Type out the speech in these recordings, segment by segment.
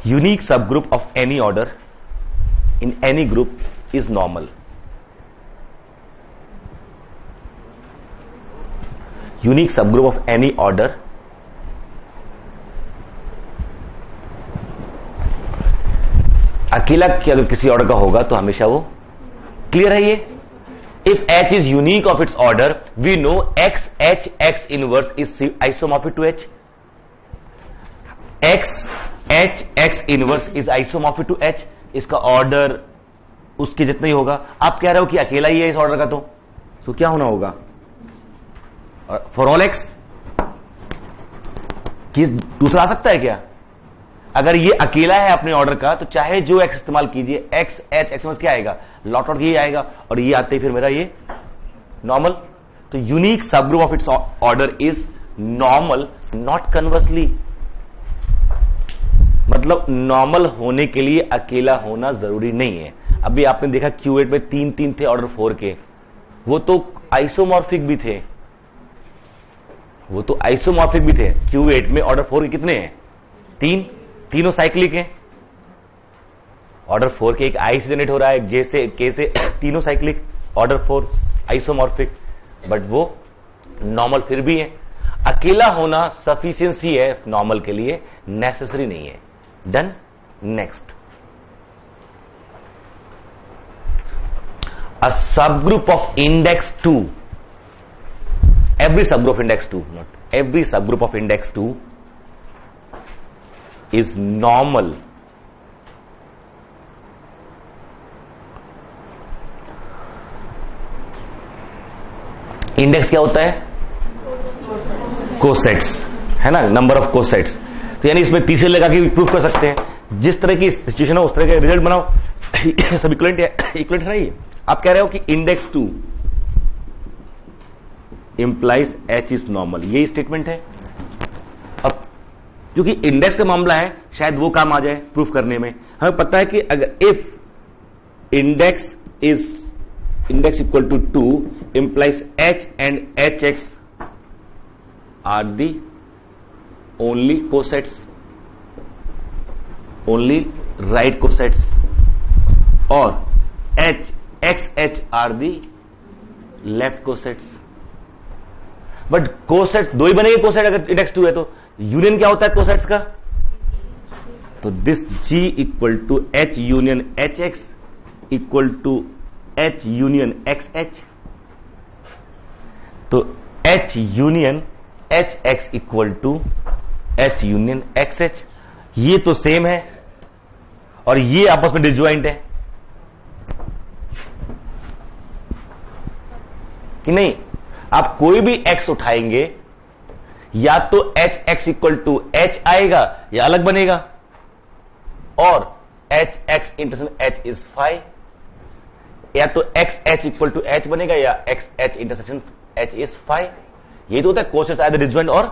unique subgroup of any order in any group is normal. Unique subgroup of any order अकेला अगर किसी order का होगा तो हमेशा वो क्लियर है ये. If H is unique of its order, we know X inverse is isomorphic to H. X inverse is isomorphic to H. इसका ऑर्डर उसके जितना ही होगा. आप कह रहे हो कि अकेला ही है इस ऑर्डर का, तो क्या होना होगा फॉर ऑल X? कि दूसरा आ सकता है क्या? अगर ये अकेला है अपने ऑर्डर का तो चाहे जो X इस्तेमाल कीजिए, X में क्या आएगा? लॉट ऑर्डर ये आएगा, और ये आते ही फिर मेरा ये नॉर्मल. तो unique subgroup of its order is normal, not conversely. मतलब नॉर्मल होने के लिए अकेला होना जरूरी नहीं है. अभी आपने देखा Q8 में 3 थे ऑर्डर 4 के, वो तो आइसोमॉर्फिक भी थे. Q8 में ऑर्डर 4 के कितने हैं? 3. तीनों साइक्लिक हैं. ऑर्डर 4 के एक आई से जनरेट हो रहा है, एक जे से, के से, तीनों साइक्लिक. ऑर्डर 4 आइसोमॉर्फिक, बट वो नॉर्मल फिर भी है. अकेला होना सफिशिएंसी है नॉर्मल के लिए, नेसेसरी नहीं है. Done. Next, a subgroup of index 2. every subgroup of index 2, not every subgroup of index 2 is normal. Index क्या होता है? कोसेट्स, है ना, नंबर ऑफ कोसेट्स. तो यानी इसमें तीसरे लगा के प्रूफ कर सकते हैं. जिस तरह की सिचुएशन हो उस तरह का रिजल्ट बनाओ. सब इक्विवेलेंट है ना. ये आप कह रहे हो कि index 2 implies H is normal, यही स्टेटमेंट है. अब क्योंकि इंडेक्स का मामला है, शायद वो काम आ जाए प्रूफ करने में. हमें पता है कि अगर if index equal to 2 implies H and HX are the only cosets, only right cosets, और XH are the left cosets. But cosets दो ही बनेंगे. कोसेट अगर इंडेक्स 2 है तो यूनियन क्या होता है कोसेट्स का? तो this G equal to H union HX equal to H union XH. तो H union HX equal to H union XH. ये तो सेम है और ये आपस में डिसजॉइंट है कि नहीं? आप कोई भी X उठाएंगे, या तो HX इक्वल टू H आएगा या अलग बनेगा, और HX intersection H is phi, या तो XH इक्वल टू H बनेगा या XH intersection H is phi. ये तो होता है कोसेट्स आइदर डिसजॉइंट और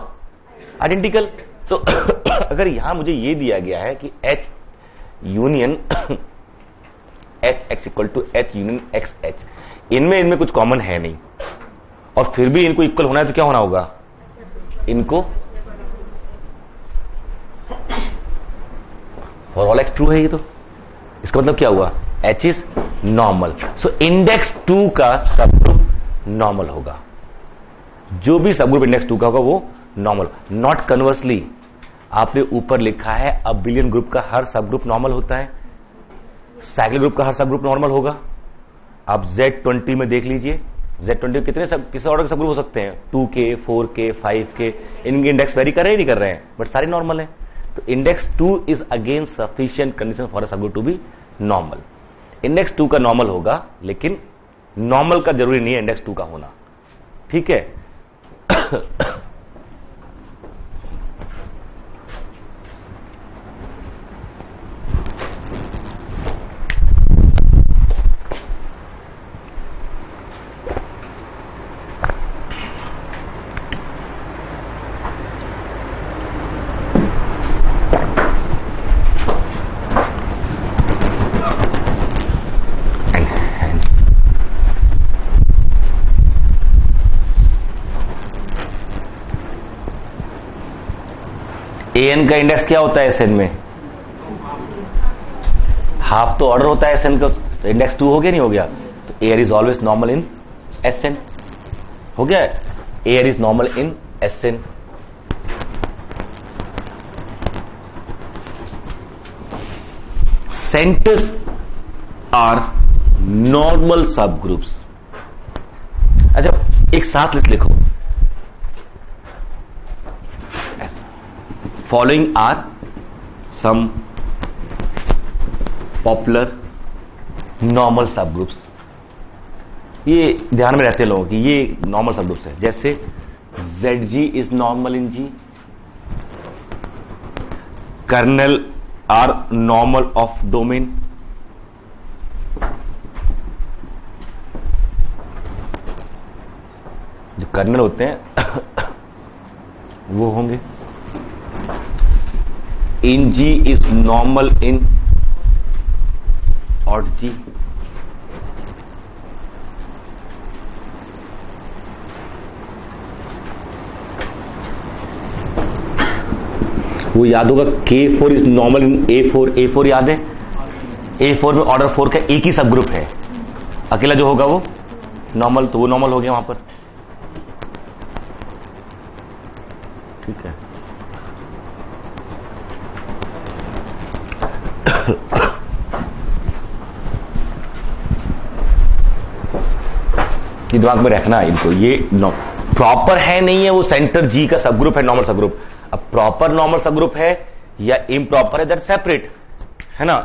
आइडेंटिकल. तो अगर यहां मुझे ये दिया गया है कि H union HX equal to H union XH, इनमें कुछ कॉमन है नहीं, और फिर भी इनको इक्वल होना है, तो क्या होना होगा? इनको फॉर ऑल X ट्रू है. ये तो इसका मतलब क्या हुआ? H is normal. So index 2 का सबग्रुप नॉर्मल होगा. जो भी सबग्रुप इंडेक्स 2 का होगा वो नॉर्मल, नॉट कन्वर्सली. आपने ऊपर लिखा है अबिलियन ग्रुप का हर सबग्रुप नॉर्मल होता है, साइक्लिक ग्रुप का हर सबग्रुप नॉर्मल होगा. आप Z20 में देख लीजिए, Z20 कितने किस ऑर्डर के सबग्रुप हो सकते हैं? 2K, 4K, 5K. इनके इंडेक्स वेरी कर रहे हैं नहीं कर रहे हैं, बट सारे नॉर्मल हैं. तो index 2 is again sufficient condition for a subgroup to be normal. Index 2 का नॉर्मल होगा, लेकिन नॉर्मल का जरूरी नहीं है इंडेक्स 2 का होना. ठीक है. AN का इंडेक्स क्या होता है SN में? हाफ तो ऑर्डर होता है एस एन का, तो इंडेक्स 2 हो गया नहीं हो गया? तो air is always normal in S N, हो गया? Air is normal in S N. Centres are normal subgroups. अच्छा, एक साथ लिस्ट लिखो, following are some popular normal subgroups. ये ध्यान में रहते हैं लोगों की, ये नॉर्मल सब ग्रुप्स है। जैसे ZG is normal in G, kernel are normal of domain, जो कर्नल होते हैं वो होंगे। In G is normal in odd G, वो याद होगा K4 is normal in A4, A4 याद है? A4 में ऑर्डर 4 का एक ही सब ग्रुप है, अकेला जो होगा वो नॉर्मल, तो वो नॉर्मल हो गया वहां पर, ठीक है। ये दिमाग में रखना है इनको, ये प्रॉपर है नहीं है वो सेंटर जी का सब ग्रुप है, नॉर्मल सब ग्रुप। अब प्रॉपर नॉर्मल सब ग्रुप है या इम्प्रॉपर है, दैट सेपरेट है ना।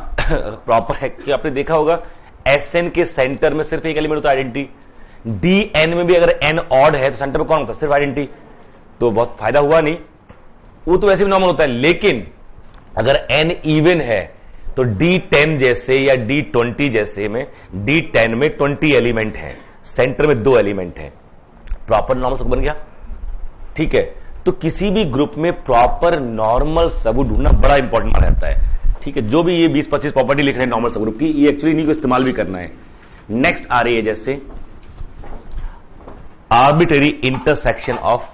प्रॉपर है कि आपने देखा होगा एस एन के सेंटर में सिर्फ एक एलिमेंट होता है, आइडेंटिटी। डी एन में भी अगर एन ऑड है तो सेंटर में कौन होता है? सिर्फ आइडेंटिटी। तो बहुत फायदा हुआ नहीं, वो तो वैसे भी नॉर्मल होता है। लेकिन अगर एन इवन है तो D10 जैसे या D20 जैसे में D10 में 20 एलिमेंट है, सेंटर में 2 एलिमेंट है, प्रॉपर नॉर्मल सब बन गया, ठीक है। तो किसी भी ग्रुप में प्रॉपर नॉर्मल सब ढूंढना बड़ा इंपॉर्टेंट माना जाता है, ठीक है। जो भी ये 20-25 प्रॉपर्टी लिख रहे हैं नॉर्मल सब ग्रुप की, ये एक्चुअली इन्हीं को इस्तेमाल भी करना है। नेक्स्ट आ रही है जैसे आर्बिट्रेरी इंटरसेक्शन ऑफ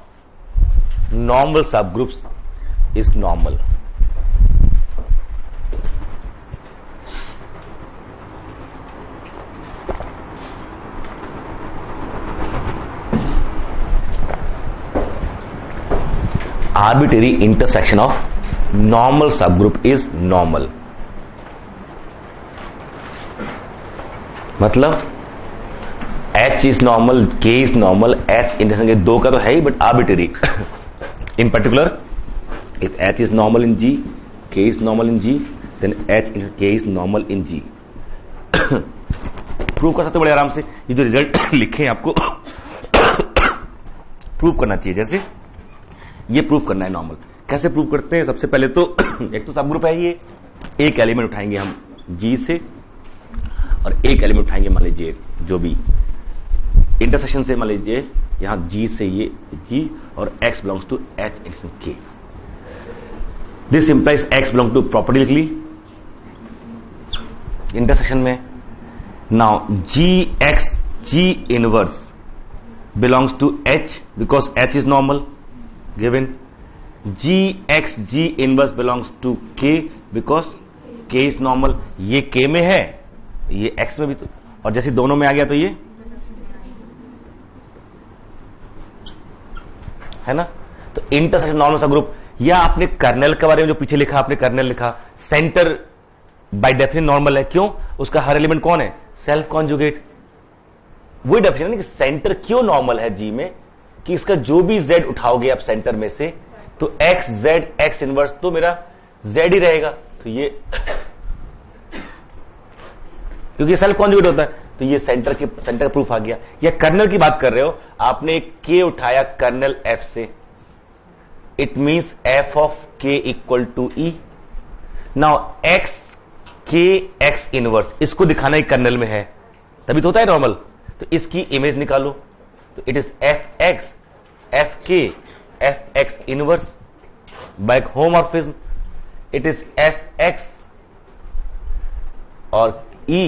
नॉर्मल सब groups is normal. arbitrary intersection of normal subgroup is normal, मतलब H is normal, K is normal, H intersection दो का तो है ही, but arbitrary in particular if H is normal in G, K is normal in G, then H is K is normal in G। Prove कर सकते हो बड़े आराम से, ये जो रिजल्ट लिखे हैं आपको प्रूव करना चाहिए। जैसे ये प्रूफ करना है नॉर्मल, कैसे प्रूफ करते हैं? सबसे पहले तो एक तो सब ग्रुप है, ये एक एलिमेंट उठाएंगे हम G से और एक एलिमेंट उठाएंगे मान लीजिए जो भी इंटरसेक्शन से, मान लीजिए यहां G से ये G और X belongs to H intersection K। This implies X belong to property लिख ली इंटरसेक्शन में। Now GX G inverse belongs to H because H is normal given, GX G inverse belongs to K because K is normal। ये K में है, ये X में भी, तो और जैसे दोनों में आ गया तो ये है ना। तो इंटरसेक्शन नॉर्मल सब ग्रुप, या आपने कर्नल के बारे में जो पीछे लिखा, आपने कर्नल लिखा, सेंटर बाय डेफिनेशन नॉर्मल है, क्यों? उसका हर एलिमेंट कौन है? Self conjugate. वही डेफिनेशन है कि सेंटर क्यों नॉर्मल है G में, कि इसका जो भी Z उठाओगे आप सेंटर में से, तो X Z X इनवर्स तो मेरा Z ही रहेगा। तो ये क्योंकि सेल्फ कॉन्जुगेट होता है, तो ये सेंटर का प्रूफ आ गया। या कर्नल की बात कर रहे हो, आपने K उठाया कर्नल F से, it means F of K equal to E। Now X K X inverse, इसको दिखाना ही कर्नल में है, तभी तो होता है नॉर्मल। तो इसकी इमेज निकालो, तो it is Fx Fk Fx inverse by homomorphism, it is Fx और E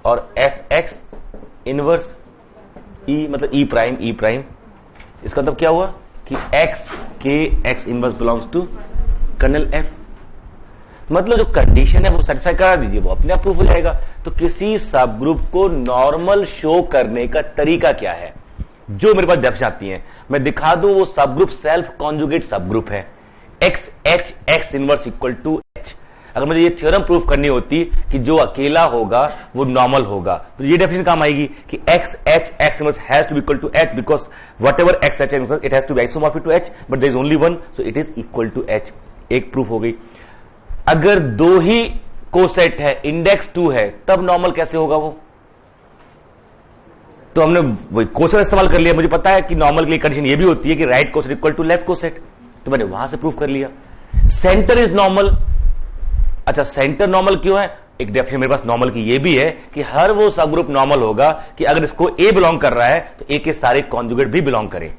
और Fx इनवर्स E मतलब E प्राइम। इसका मतलब क्या हुआ कि X K X inverse belongs to kernel F। मतलब जो कंडीशन है वो सेटिस्फाई करा दीजिए, वो अपने आप प्रूफ हो जाएगा। तो किसी सब ग्रुप को नॉर्मल शो करने का तरीका क्या है, जो मेरे पास डेफिनेशन आती है मैं दिखा दूं। वो subgroup self conjugate subgroup है, X H X inverse equal to H. अगर मुझे ये थ्योरम प्रूफ करनी होती कि जो अकेला होगा वो नॉर्मल होगा, तो ये डेफिनेशन काम आएगी कि X H X inverse has to be equal to H, because whatever X H inverse it has to be isomorphic to H, but there is only one, so it is equal to H. एक proof हो गई। अगर दो ही coset है, index 2 है, तब normal कैसे होगा वो? तो हमने वही कोसेट इस्तेमाल कर लिया। मुझे पता है कि नॉर्मल के लिए कंडीशन ये भी होती है कि right coset equal to left coset, तो मैंने वहां से प्रूफ कर लिया। Centre is normal. अच्छा, सेंटर नॉर्मल क्यों है? एक डेफिनेशन मेरे पास नॉर्मल की ये भी है कि हर वो सब ग्रुप नॉर्मल होगा कि अगर इसको ए बिलोंग कर रहा है तो ए के सारे कॉन्जुगेट भी बिलोंग करें।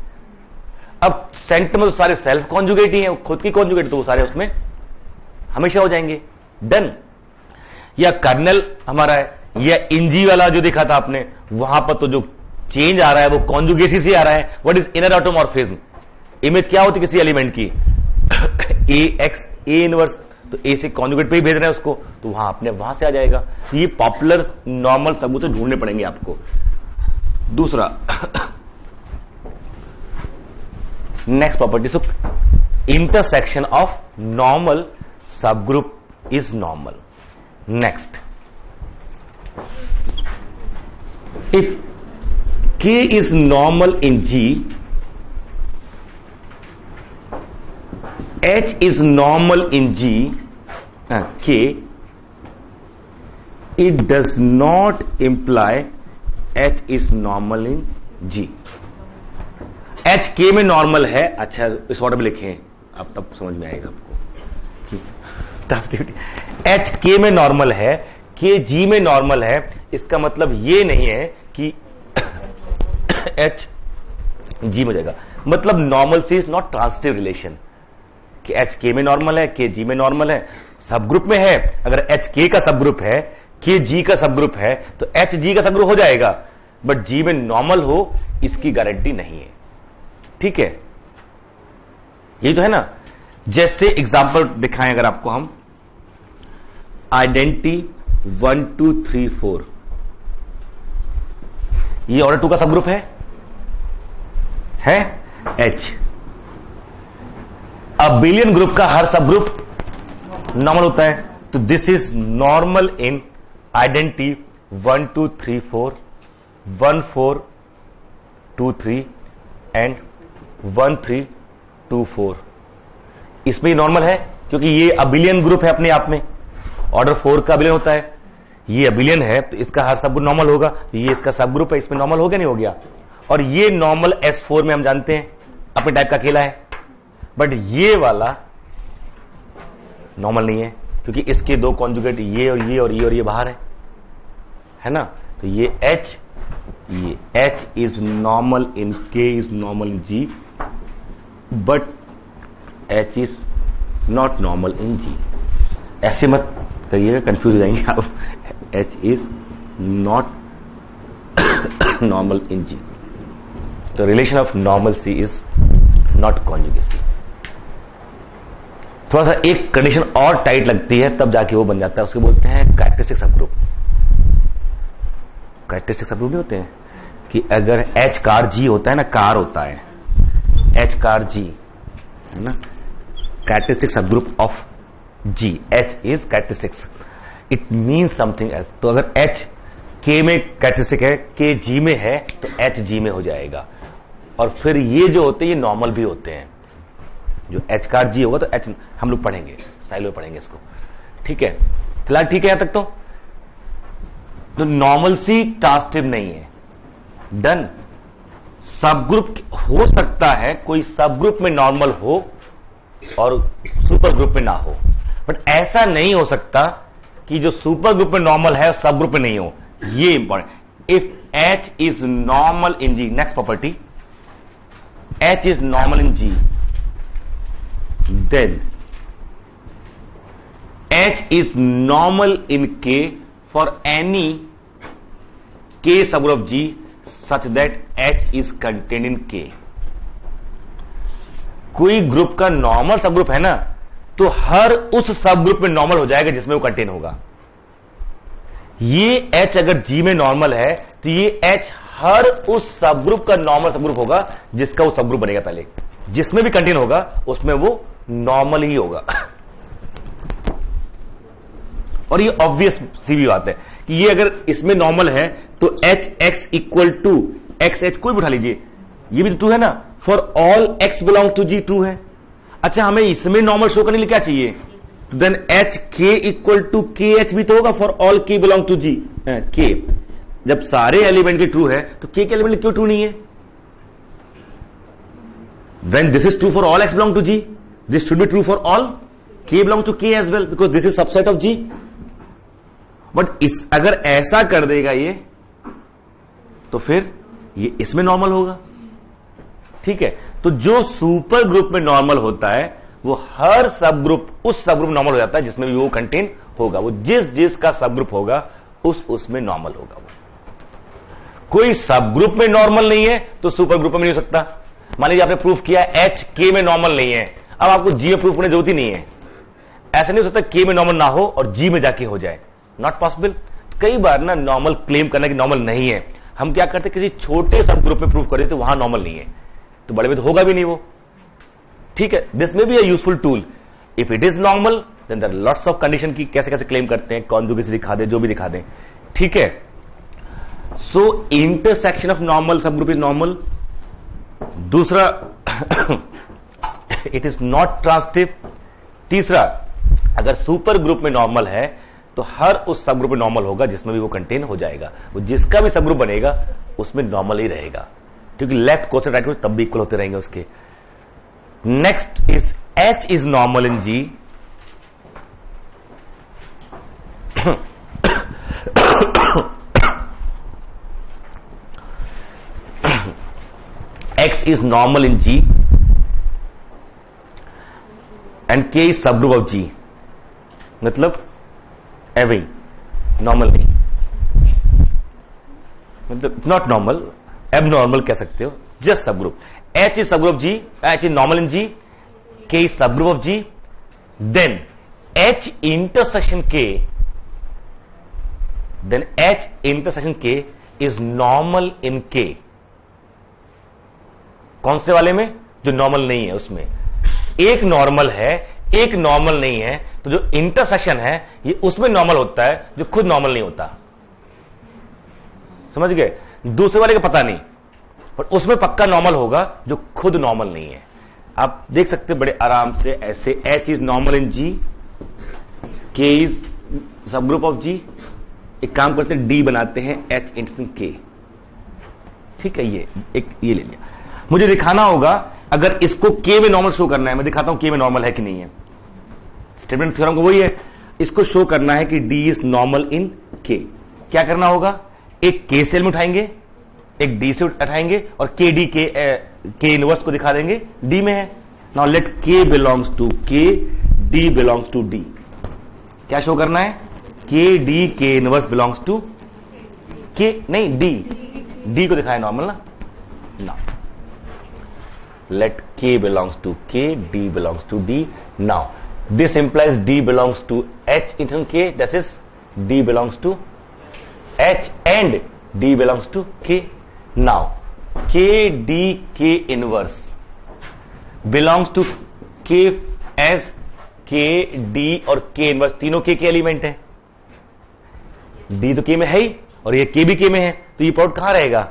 अब सेंटर में तो सारे सेल्फ कॉन्जुगेट ही है, खुद की कॉन्जुगेट, तो वो सारे उसमें हमेशा हो जाएंगे। डन। या कर्नल हमारा है, या इंजी वाला जो देखा था आपने, वहां पर तो जो चेंज आ रहा है वो कॉन्जुगेसी से आ रहा है। What is inner automorphism? Image क्या होती है किसी एलिमेंट की? ए एक्स ए इनवर्स, तो ए से कॉन्जुगेट पे ही भेज रहे हैं उसको, तो वहां अपने वहां से आ जाएगा। ये पॉपुलर नॉर्मल सबूत ढूंढने पड़ेंगे आपको। दूसरा next property, so intersection of normal subgroup is normal. Next, if K is normal in G, H is normal in G, K, it does not imply H is normal in G. H K में normal है। अच्छा, इस order में लिखें, अब तब समझ में आएगा आपको। H K में नॉर्मल है, K G में नॉर्मल है। इसका मतलब ये नहीं है कि H G में हो जाएगा। मतलब नॉर्मल से इज नॉट ट्रांसिटिव रिलेशन कि H K में नॉर्मल है, K G में नॉर्मल है, सब ग्रुप में है। अगर H K का सब ग्रुप है, K G का सब ग्रुप है, तो H G का सब ग्रुप हो जाएगा, बट G में नॉर्मल हो इसकी गारंटी नहीं है। ठीक है, यही तो है ना। जैसे एग्जांपल दिखाएं अगर आपको हम, आइडेंटिटी 1 2 3 4, ये ऑर्डर 2 का सब ग्रुप है H। अबिलियन ग्रुप का हर सब ग्रुप नॉर्मल होता है, तो this is normal in identity 1 2 3 4, 1 4 2 3 and 1 3 2 4। इसमें नॉर्मल है क्योंकि ये अबिलियन ग्रुप है अपने आप में। ऑर्डर 4 का अबिलियन होता है, ये अबिलियन है तो इसका हर सब ग्रुप नॉर्मल होगा। ये इसका सब ग्रुप है, इसमें नॉर्मल हो गया नहीं हो गया? और ये नॉर्मल S4 में हम जानते हैं अपने टाइप का अकेला है, बट ये वाला नॉर्मल नहीं है क्योंकि इसके दो कॉन्जुगेट ये और ये और ये और ये बाहर है ना। तो ये H is normal in K is normal in G, but H is not normal in G। ऐसे मत करिएगा, कंफ्यूज हो जाएंगे आप। H is not normal in G। तो relation of normalcy is not conjugacy. थोड़ा सा एक कंडीशन और टाइट लगती है तब जाके वो बन जाता है, उसको बोलते हैं कैरेक्टरिस्टिक सबग्रुप। कैरेक्टरिस्टिक सबग्रुप नहीं होते हैं कि अगर H कार G होता है ना, कार होता है H कार G है ना, characteristic subgroup of G, H is characteristics, it means something else. तो अगर H K में कैरेक्टरिस्टिक है, K G में है, तो H G में हो जाएगा। और फिर ये जो होते हैं ये नॉर्मल भी होते हैं। जो H कार G होगा तो H हम लोग पढ़ेंगे, साइल में पढ़ेंगे इसको। ठीक है, फिलहाल ठीक है यहां तक। तो नॉर्मल सी ट्रांसिटिव नहीं है। डन। सब ग्रुप हो सकता है कोई सब ग्रुप में नॉर्मल हो और सुपर ग्रुप में ना हो, बट ऐसा नहीं हो सकता कि जो सुपर ग्रुप में नॉर्मल है सब ग्रुप में नहीं हो। ये important. If H is normal in G, next property, H is normal in G, then H is normal in K for any K subgroup of G such that H is contained in K। कोई group का normal subgroup है ना, तो हर उस सब group में normal हो जाएगा जिसमें वो कंटेन होगा। ये H अगर G में नॉर्मल है तो ये H हर उस सब ग्रुप का नॉर्मल सब ग्रुप होगा जिसका वो सब ग्रुप बनेगा। पहले जिसमें भी कंटेन होगा उसमें वो नॉर्मल ही होगा। और ये ऑब्वियस सी भी बात है कि ये अगर इसमें नॉर्मल है तो H X equal to X H कोई भी उठा लीजिए, ये भी ट्रू है ना। For all X belong to G true है। अच्छा, हमें इसमें नॉर्मल शो करने के लिए क्या चाहिए? तो देन एच के इक्वल टू के एच भी तो होगा फॉर ऑल के बिलोंग टू जी। के जब सारे एलिमेंट के ट्रू है तो के एलिमेंट क्यों ट्रू नहीं है? When this is true for all x belong to G, this should be true for all k belong to K as well because this is subset of G. But अगर ऐसा कर देगा ये तो फिर ये इसमें नॉर्मल होगा। ठीक है, तो जो सुपर ग्रुप में नॉर्मल होता है वो हर सब ग्रुप उस सब ग्रुप नॉर्मल हो जाता है जिसमें भी वो कंटेन होगा। वो जिस का सब ग्रुप होगा उसमें नॉर्मल होगा। वो कोई सब ग्रुप में नॉर्मल नहीं है तो सुपर ग्रुप में नहीं हो सकता। मान लीजिए आपने प्रूफ किया एच के में नॉर्मल नहीं है, अब आपको जी में प्रूफ करने की जरूरत ही नहीं है। ऐसा नहीं हो सकता के में नॉर्मल ना हो और जी में जाके हो जाए, नॉट पॉसिबल। कई बार ना नॉर्मल क्लेम करना कि नॉर्मल नहीं है, हम क्या करते किसी छोटे सब ग्रुप में प्रूफ करें तो वहां नॉर्मल नहीं है तो बड़े में तो होगा भी नहीं वो। ठीक है, दिस में be a useful tool. If it is normal then there lots of condition की कैसे कैसे क्लेम करते हैं, कॉन्जुगेसी दिखा दे, जो भी दिखा दे। ठीक है, सो इंटरसेक्शन ऑफ नॉर्मल सब ग्रुप इज नॉर्मल। दूसरा इट इज नॉट ट्रांजिटिव। तीसरा, अगर सुपर ग्रुप में नॉर्मल है तो हर उस सब ग्रुप में नॉर्मल होगा जिसमें भी वो कंटेन हो जाएगा। वो जिसका भी सब ग्रुप बनेगा उसमें नॉर्मल ही रहेगा क्योंकि लेफ्ट कोस राइट कोस तब भी इक्वल होते रहेंगे उसके। Next is H is normal in G. X is normal in G and K is subgroup of G। मतलब एवे नॉर्मल नहीं, मतलब नॉट नॉर्मल, एबनॉर्मल कह सकते हो, just subgroup. H is subgroup of G, H is normal in G, K is subgroup of G, then H intersection K, then H intersection K is normal in K। कौन से वाले में? जो normal नहीं है उसमें। एक नॉर्मल है एक नॉर्मल नहीं है तो जो इंटरसेक्शन है ये उसमें नॉर्मल होता है जो खुद नॉर्मल नहीं होता। समझ गए? दूसरे वाले का पता नहीं पर उसमें पक्का नॉर्मल होगा जो खुद नॉर्मल नहीं है। आप देख सकते बड़े आराम से ऐसे, एच इज नॉर्मल इन जी, के इज सब ग्रुप ऑफ जी। एक काम करते हैं डी बनाते हैं एच इंटरसेक्शन के। ठीक है, ये ले लिया। मुझे दिखाना होगा अगर इसको के में नॉर्मल शो करना है, मैं दिखाता हूं के में नॉर्मल है कि नहीं है। स्टेटमेंट थ्योरम को वही है, इसको शो करना है कि डी इज नॉर्मल इन के। क्या करना होगा? एक के सेल में उठाएंगे, एक डी से उठाएंगे और के डी के इनवर्स को दिखा देंगे डी में है। नाउ लेट के बिलोंग्स टू के, डी बिलोंग्स टू डी। क्या शो करना है? के डी के इनवर्स बिलोंग्स टू के, नहीं डी को दिखाया नॉर्मल ना। Let K belongs to K, D belongs to D. Now, this implies D belongs to H intersection K. That is, D belongs to H and D belongs to K. Now, K, D, K inverse belongs to K as K, D और K inverse तीनों K के element है। D तो K में है ही और ये K भी K में है तो ये प्रोडक्ट कहां रहेगा?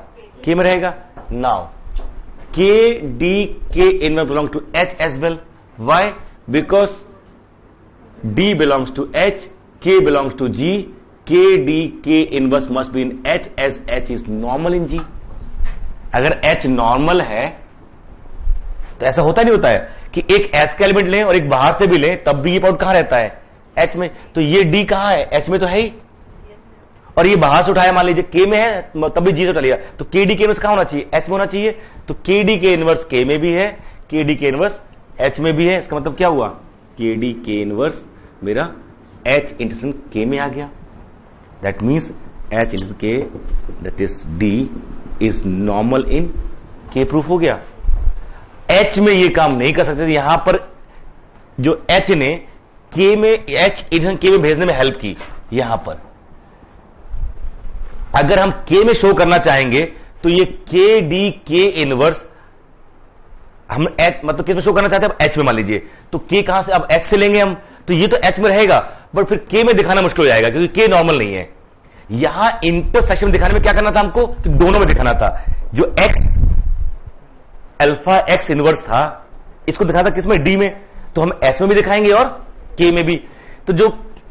K में रहेगा। Now, K, D, K inverse belongs to H as well. Why? Because D belongs to H, K belongs to G, K, D, K inverse must be in H as H is normal in G. अगर H normal है तो ऐसा होता नहीं होता है कि एक H का एलिमेंट लें और एक बाहर से भी लें तब भी ये पार्ट कहां रहता है? H में। तो ये D कहां है? H में तो है ही, और ये बाहर से उठाया मान लीजिए के में है तब भी जी से उठा लिया तो के डी के इनवर्स कहां होना चाहिए? एच में होना चाहिए। तो के डी के इनवर्स के में भी है, के डी के इनवर्स एच में भी है। इसका मतलब क्या हुआ? के डी के इनवर्स मेरा एच इंटरसेक्शन के में आ गया। दैट मीन्स एच इंटरसेक्शन के that is D is normal इन के। प्रूफ हो गया। एच में ये काम नहीं कर सकते थे, यहां पर जो H ने K में H इंटरसेक्शन K में भेजने में हेल्प की। यहां पर अगर हम K में शो करना चाहेंगे तो ये K D K इनवर्स हम H मतलब किस में शो करना चाहते हैं, अब H में मान लीजिए, तो K कहां से, अब H से लेंगे हम, तो ये तो H में रहेगा, बट फिर K में दिखाना मुश्किल हो जाएगा क्योंकि K नॉर्मल नहीं है। यहां इंटरसेक्शन दिखाने में क्या करना था हमको, कि दोनों में दिखाना था। जो X अल्फा X इनवर्स था, इसको दिखाना था किसमें, D में, तो हम H में भी दिखाएंगे और K में भी। तो जो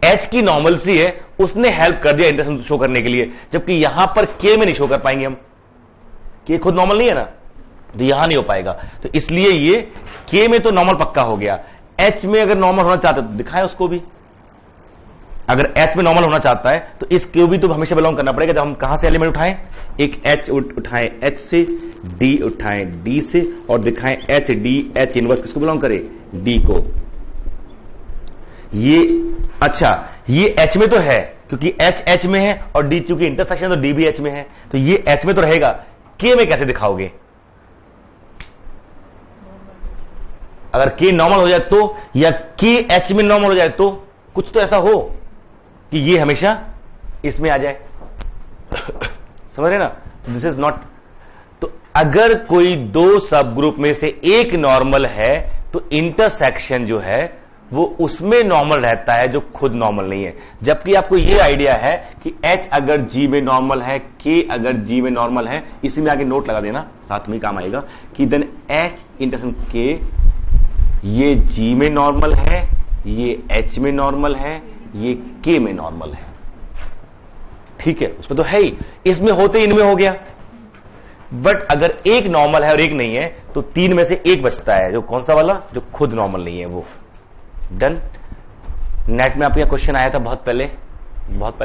H की नॉर्मलसी है उसने हेल्प कर दिया इंटरसेक्शन शो करने के लिए, जबकि यहां पर K में नहीं शो कर पाएंगे हम, K खुद नॉर्मल नहीं है ना, तो यहां नहीं हो पाएगा। तो इसलिए ये K में तो नॉर्मल पक्का हो गया, H में अगर नॉर्मल होना चाहते तो दिखाएं उसको भी। अगर H में नॉर्मल होना चाहता है तो इसको भी तो हमेशा बिलोंग करना पड़ेगा। जब हम कहां से एलिमेंट उठाएं, एक H उठाएं H से, D उठाएं D से, और दिखाएं H D H इनवर्स किसको बिलोंग करे, D को। ये अच्छा, ये H में तो है क्योंकि H H में है, और D चूंकि इंटरसेक्शन तो D भी H में है, तो ये H में तो रहेगा। K में कैसे दिखाओगे, अगर K नॉर्मल हो जाए तो, या K H में नॉर्मल हो जाए तो, कुछ तो ऐसा हो कि ये हमेशा इसमें आ जाए। समझ रहे ना, दिस इज नॉट। तो अगर कोई दो सब ग्रुप में से एक नॉर्मल है तो इंटरसेक्शन जो है वो उसमें नॉर्मल रहता है जो खुद नॉर्मल नहीं है। जबकि आपको ये आइडिया है कि H अगर G में नॉर्मल है, K अगर G में नॉर्मल है, इसी में आगे नोट लगा देना, साथ में काम आएगा कि देन H इंटरसेक्शन K ये G में नॉर्मल है, ये H में नॉर्मल है, ये K में नॉर्मल है। ठीक है, उसमें तो है ही, इसमें होते इनमें हो गया। बट अगर एक नॉर्मल है और एक नहीं है तो तीन में से एक बचता है, जो कौन सा वाला, जो खुद नॉर्मल नहीं है वो। डन। नेट में आपका क्वेश्चन आया था बहुत पहले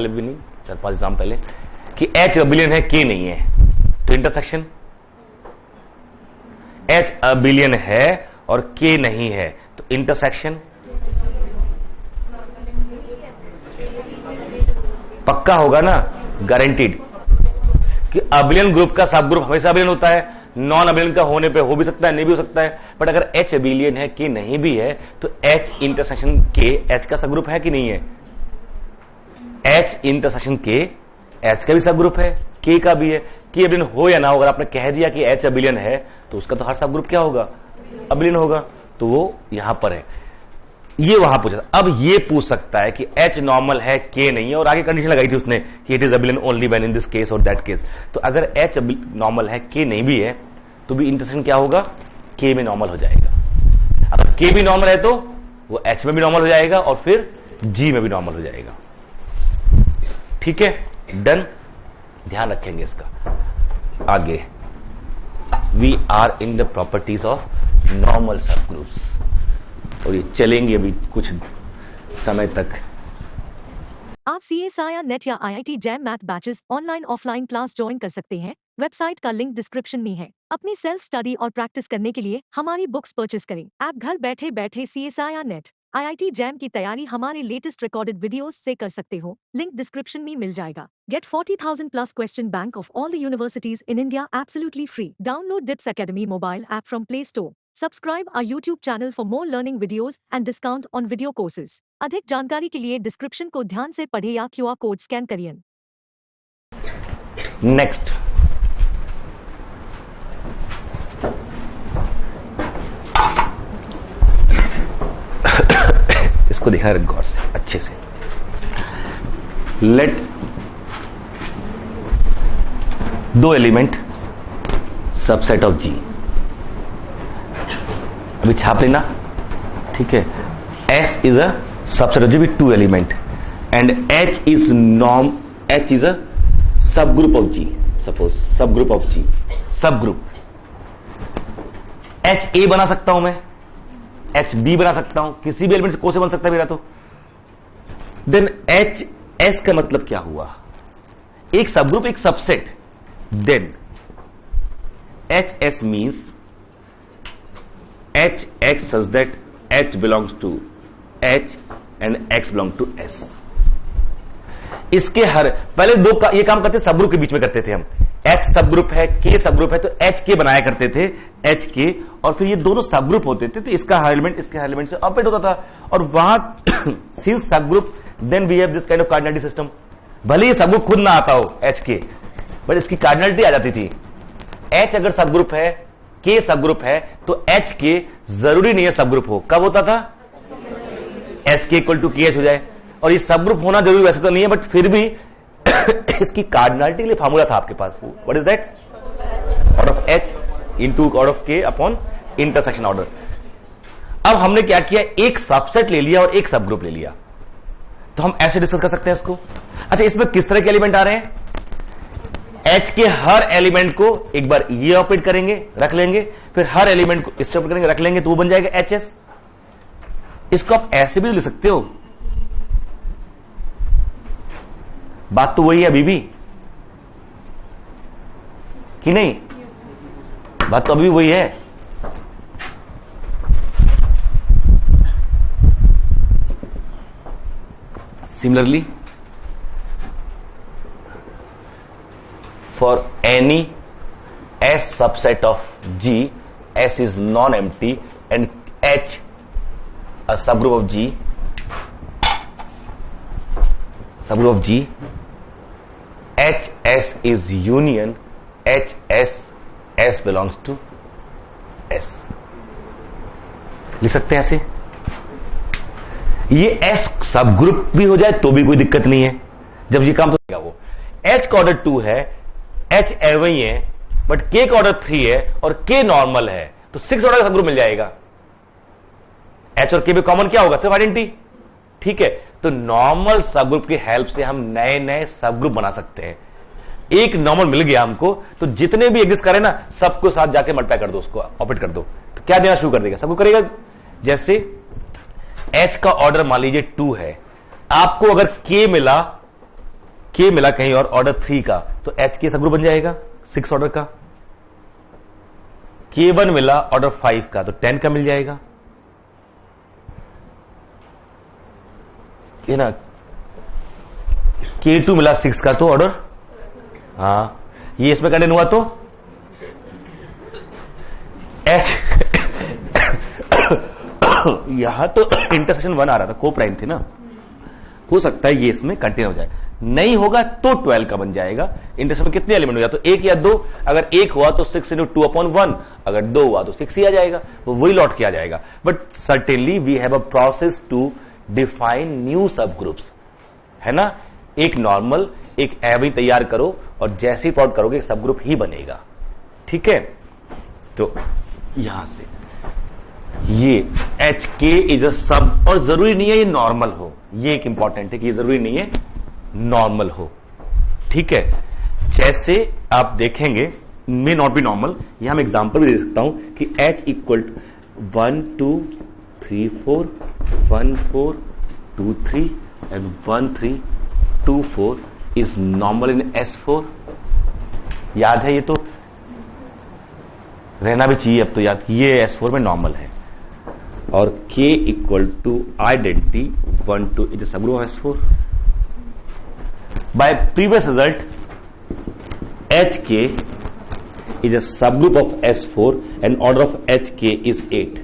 भी नहीं, 4-5 एग्जाम पहले, कि H अबिलियन है K नहीं है, तो इंटरसेक्शन H अबिलियन है और K नहीं है, तो इंटरसेक्शन पक्का होगा ना, गारंटीड। कि अबिलियन ग्रुप का सब ग्रुप हमेशा अबिलियन होता है, नॉन अबिलियन का होने पे हो भी सकता है, नहीं भी हो सकता है। बट अगर H अबिलियन है, K नहीं भी है, तो H इंटरसेक्शन K H का सब ग्रुप है कि नहीं है, H इंटरसेक्शन K H का भी सब ग्रुप है, K का भी है। K अबिलियन हो या ना हो, अगर आपने कह दिया कि H अबिलियन है तो उसका तो हर सब ग्रुप क्या होगा, अबिलियन होगा, तो वो यहां पर है। ये वहां पूछा था। अब ये पूछ सकता है कि H नॉर्मल है K नहीं है, और आगे कंडीशन लगाई थी उसने कि it is abelian only when in this case और दैट केस। तो अगर H नॉर्मल है K नहीं भी है तो भी इंटरसेक्शन क्या होगा, K में नॉर्मल हो जाएगा। अगर K भी नॉर्मल है तो वो H में भी नॉर्मल हो जाएगा और फिर G में भी नॉर्मल हो जाएगा। ठीक है, डन। ध्यान रखेंगे इसका। आगे we are in the properties of normal subgroups, और ये चलेंगे अभी कुछ समय तक। आप CSIR नेट या IIT JAM math batches online offline class join कर सकते हैं। वेबसाइट का लिंक डिस्क्रिप्शन में है। अपनी सेल्फ स्टडी और प्रैक्टिस करने के लिए हमारी बुक्स परचेस करें। आप घर बैठे बैठे CSIR नेट IIT जैम की तैयारी हमारे लेटेस्ट रिकॉर्डेड वीडियोस से कर सकते हो। लिंक डिस्क्रिप्शन में मिल जाएगा। Get 40,000 plus question bank of all the universities in India absolutely free. Download DIPS Academy mobile app from Play Store. Subscribe our YouTube channel for more learning videos and discount on video courses. अधिक जानकारी के लिए description को ध्यान से पढ़े या QR code scan करिए। नेक्स्ट, इसको देखना गौर से, अच्छे से। लेट दो एलिमेंट सबसेट ऑफ G, अभी छाप लेना, ठीक है। S is a subset of G with 2 element and H is a subgroup of G. Suppose subgroup of G, subgroup H A बना सकता हूं मैं, H B बना सकता हूं, किसी भी एलिमेंट से को से बन सकता है मेरा। तो देन H S का मतलब क्या हुआ, एक सबग्रुप एक subset. Then H S means H X such that H belongs to H and X belongs to S। इसके हर पहले दो ये काम करते सब ग्रुप के बीच में करते थे हम, H सब ग्रुप है, K सब ग्रुप है, तो HK बनाया करते थे, HK, और फिर ये दोनों सब ग्रुप होते थे, तो इसका एलिमेंट इसके एलिमेंट से ऑपरेट होता था, और वहां since subgroup then we have this kind of cardinality system. भले ही सब ग्रुप खुद ना आता हो HK, बट इसकी कार्डिनलिटी आ जाती थी। H अगर सब ग्रुप है, K सब ग्रुप है, तो HK जरूरी नहीं है सब ग्रुप हो। कब होता था? HK इक्वल टू KH हो जाए। और ये सब ग्रुप होना जरूरी वैसे तो नहीं है, बट फिर भी इसकी कार्डिनलिटी के लिए फार्मूला था आपके पास। What is that? Order of H into order of K upon intersection order. अब हमने क्या किया, एक सबसेट ले लिया और एक सब ग्रुप ले लिया, तो हम ऐसे डिस्कस कर सकते हैं इसको। अच्छा, इसमें किस तरह के एलिमेंट आ रहे हैं? H के हर एलिमेंट को एक बार ये ऑपरेट करेंगे, रख लेंगे, फिर हर एलिमेंट को इससे ऑपरेट करेंगे, रख लेंगे, तो वो बन जाएगा HS। इसको आप ऐसे भी लिख सकते हो, बात तो वही है अभी भी कि नहीं? बात तो अभी वही है। Similarly for any S subset of G, S is non-empty and H a subgroup of G, H S is union H S belongs to S। लिख सकते हैं ऐसे। ये S सब ग्रुप भी हो जाए तो भी कोई दिक्कत नहीं है, जब ये काम तो क्या वो H का ऑर्डर 2 है, H एवं ही है, बट K का ऑर्डर 3 है और K नॉर्मल है, तो 6 ऑर्डर का सब ग्रुप मिल जाएगा। H और K में कॉमन क्या होगा? सिर्फ आइडेंटिटी। ठीक है, तो नॉर्मल सब ग्रुप की हेल्प से हम नए नए सब ग्रुप बना सकते हैं। एक नॉर्मल मिल गया हमको, तो जितने भी एग्जिस्ट करें ना, सबको साथ जाके मल्टीप्लाई कर दो, उसको ऑपरेट कर दो, तो क्या देना शुरू कर देगा? सबको करेगा। जैसे H का ऑर्डर मान लीजिए 2 है, आपको अगर K मिला कहीं और ऑर्डर 3 का, तो H के सब ग्रुप बन जाएगा 6 ऑर्डर का। K1 मिला ऑर्डर 5 का, तो 10 का मिल जाएगा, ये ना। K2 मिला 6 का, तो ऑर्डर, हाँ, ये इसमें कंटेन हुआ, तो H यहां तो इंटरसेक्शन 1 आ रहा था, को प्राइम थी ना, हो सकता है ये इसमें कंटेन हो जाए। नहीं होगा तो 12 का बन जाएगा। इंटरसेक्शन में कितने एलिमेंट हो जाए? तो 1 या 2। अगर 1 हुआ तो 6 × 2/1, अगर 2 हुआ तो 6 ही आ जाएगा, वो वही लौट के आ जाएगा। But certainly we have a process to define new subgroups, है ना। एक नॉर्मल एक एवरेज तैयार करो और जैसे ही प्लॉट करोगे सब ग्रुप ही बनेगा। ठीक है, तो यहां से ये HK इज अ सब, और जरूरी नहीं है ये नॉर्मल हो, ये एक इंपॉर्टेंट है कि ये जरूरी नहीं है नॉर्मल हो। ठीक है, जैसे आप देखेंगे मे नॉट बी नॉर्मल, यहां मैं एग्जांपल भी दे सकता हूं कि H equal 1 2 3 4 1 4 2 3 and 1 3 2 4 is normal in S4। याद है, ये तो रहना भी चाहिए अब तो याद, ये S4 में नॉर्मल है। और K equal to identity 1 2 is subgroup of S4। By previous result, HK is a subgroup of S4 and order of HK is 8.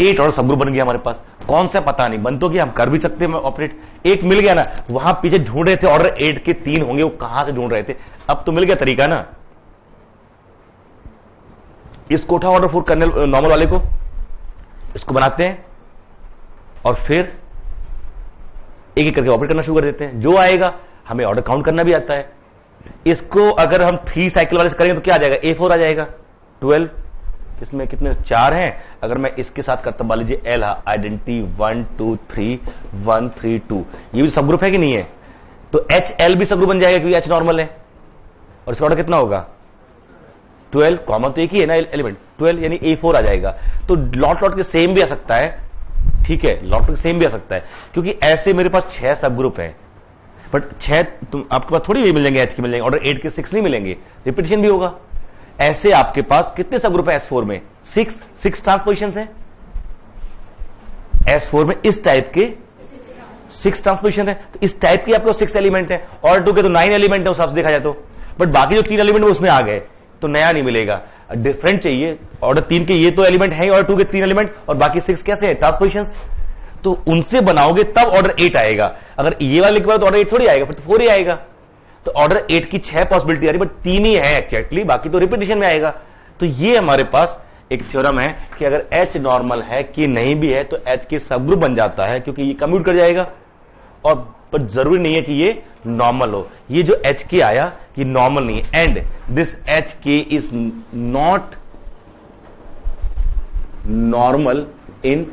8 और सबग्रुप बन गया हमारे पास। कौन सा पता नहीं, बन तो गया, हम कर भी सकते हैं ऑपरेट। एक मिल गया ना, वहां पीछे ढूंढ रहे थे ऑर्डर 8 के 3 होंगे, वो कहां से ढूंढ रहे थे, अब तो मिल गया तरीका ना। इसको उठा ऑर्डर 4 करने नॉर्मल वाले को, इसको बनाते हैं और फिर एक एक करके ऑपरेट करना शुरू कर देते हैं। जो आएगा हमें ऑर्डर काउंट करना भी आता है। इसको अगर हम 3 साइकिल वाले से करेंगे तो क्या आ जाएगा? A4 आ जाएगा। 12 इसमें कितने 4 हैं, अगर मैं इसके साथ करता मान लीजिए L आइडेंटिटी 1 2 3 1 3 2, ये भी सब ग्रुप है कि नहीं है? तो HL भी सब ग्रुप बन जाएगा क्योंकि H नॉर्मल है। और इसका ऑर्डर कितना होगा? 12, कॉमन तो एक ही है ना एलिमेंट, 12 यानी A4 आ जाएगा। तो लॉट लॉट के सेम भी आ सकता है। ठीक है, लॉट के सेम भी आ सकता है, क्योंकि ऐसे मेरे पास 6 सब ग्रुप है, बट 6 तुम आपके पास थोड़ी भी मिल जाएंगे, H के मिल जाएंगे, ऑर्डर 8 के 6 नहीं मिलेंगे, रिपीटेशन भी होगा। ऐसे आपके पास कितने सब ग्रुप है S4 में? 6 ट्रांसपोजिशन है S4 में, इस टाइप के 6 ट्रांसपोजिशन है, तो इस टाइप की आपको 6 एलिमेंट है। ऑर्डर 2 के तो 9 एलिमेंट है उस हिसाब से देखा जाए तो, बट बाकी जो 3 एलिमेंट वो उसमें आ गए तो नया नहीं मिलेगा, डिफरेंट चाहिए। ऑर्डर 3 के ये तो एलिमेंट है, ऑर्डर 2 के 3 एलिमेंट, और बाकी 6 कैसे है ट्रांसपोजिशंस, तो उनसे बनाओगे तब ऑर्डर 8 आएगा। अगर ये वाले के बाद ऑर्डर 8 थोड़ी आएगा, फिर तो 4 ही आएगा। तो ऑर्डर 8 की 6 पॉसिबिलिटी आ रही, बट 3 ही है एक्चुअली, बाकी तो रिपीटिशन में आएगा। तो ये हमारे पास एक थ्योरम है कि अगर H नॉर्मल है कि नहीं भी है तो H के सब ग्रुप बन जाता है, क्योंकि ये कम्यूट कर जाएगा। और पर जरूरी नहीं है कि ये नॉर्मल हो। ये जो HK आया ये नॉर्मल नहीं है, and this HK is not normal in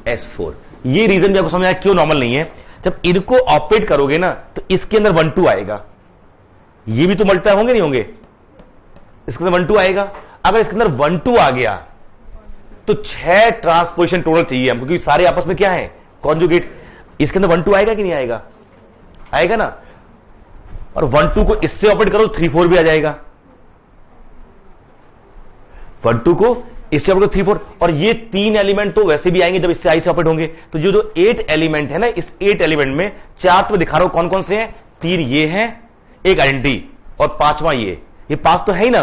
S4। ये रीजन भी आपको समझ आया क्यों नॉर्मल नहीं है। जब इनको ऑपरेट करोगे ना तो इसके अंदर 1 2 आएगा, ये भी तो मल्टीप्लाई होंगे नहीं होंगे, इसके अंदर 1 2 आएगा। अगर इसके अंदर 1 2 आ गया तो 6 ट्रांसपोजिशन टोटल चाहिए हमको, क्योंकि सारे आपस में क्या है कॉन्जुगेट। इसके अंदर 1 2 आएगा कि नहीं आएगा, आएगा ना। और 1 2 को इससे ऑपरेट करो 3 4 भी आ जाएगा, 1 2 को इससे ऑपरेट 3 4, और ये 3 एलिमेंट तो वैसे भी आएंगे जब इससे आई से ऑपरेट होंगे। तो जो 8 एलिमेंट है ना, इस 8 एलिमेंट में चार्ट में दिखा रहा हूं कौन कौन से हैं, 3 ये हैं, एक आइडेंटिटी, और 5वां ये 5 तो है ही ना।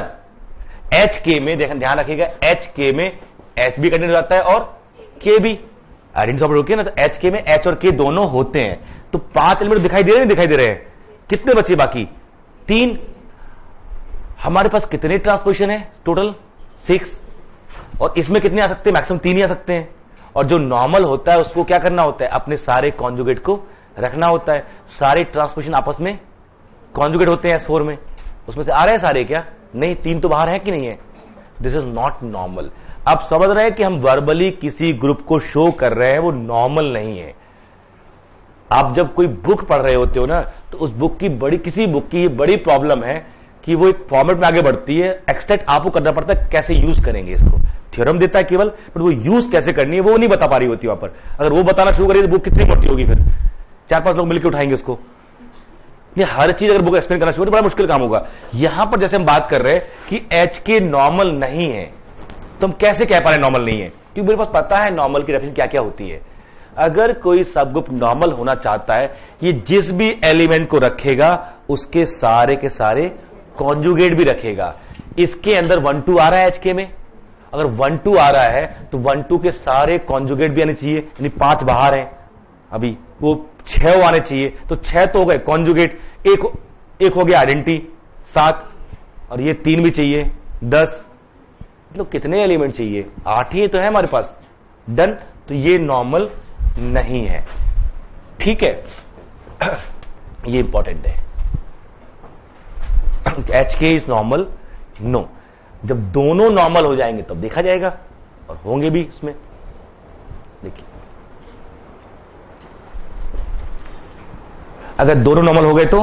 HK में ध्यान रखिएगा, HK में H भी कंटिन्यू जाता है और K भी आइडेंटिटी ऑपरेट होती है ना, तो HK में H और K दोनों होते हैं। तो 5 एलिमेंट दिखाई दे रहे हैं, नहीं दिखाई दे रहे हैं, कितने बचे बाकी 3। हमारे पास कितने ट्रांसपोजिशन है टोटल 6, और इसमें कितने आ सकते हैं, मैक्सिमम 3 ही आ सकते हैं। और जो नॉर्मल होता है उसको क्या करना होता है, अपने सारे कॉन्जुगेट को रखना होता है। सारे ट्रांसपोजिशन आपस में कॉन्जुगेट होते हैं S4 में, उसमें से आ रहे हैं सारे क्या, नहीं, 3 तो बाहर है कि नहीं है। This is not normal. आप समझ रहे हैं कि हम वर्बली किसी ग्रुप को शो कर रहे हैं, वो नॉर्मल नहीं है। आप जब कोई बुक पढ़ रहे होते हो ना, तो उस बुक की किसी बुक की बड़ी प्रॉब्लम है कि वो एक फॉर्मेट में आगे बढ़ती है, एक्सट्रैक्ट आपको करना पड़ता है कैसे यूज करेंगे इसको। थ्योरम देता है केवल, पर वो यूज कैसे करनी है वो नहीं बता पा रही होती वहां पर। अगर वो बताना शुरू करिए तो बुक कितनी मोटी होगी, फिर 4-5 लोग मिलकर उठाएंगे उसको। ये हर चीज अगर बुक एक्सप्लेन करना शुरू तो बड़ा मुश्किल काम होगा। यहां पर जैसे हम बात कर रहे हैं कि HK नॉर्मल नहीं है, तो हम कैसे कह पा रहे हैं नॉर्मल नहीं है, क्योंकि मेरे पास पता है नॉर्मल की डेफिनेशन क्या क्या होती है। अगर कोई सब ग्रुप नॉर्मल होना चाहता है, ये जिस भी एलिमेंट को रखेगा उसके सारे के सारे कॉन्जुगेट भी रखेगा। इसके अंदर 1 2 आ रहा है HK में, अगर 1 2 आ रहा है तो 1 2 के सारे कॉन्जुगेट भी आने चाहिए, यानी 5 बाहर हैं, अभी वो 6 आने चाहिए, तो 6 तो हो गए कॉन्जुगेट, एक हो गया आइडेंटिटी 7, और ये 3 भी चाहिए 10। मतलब कितने एलिमेंट चाहिए, 8 ही तो है हमारे पास, डन। तो ये नॉर्मल नहीं है, ठीक है। ये इंपॉर्टेंट है, HK इज नॉर्मल नो। जब दोनों नॉर्मल हो जाएंगे तब देखा जाएगा, और होंगे भी इसमें। देखिए अगर दोनों नॉर्मल हो गए तो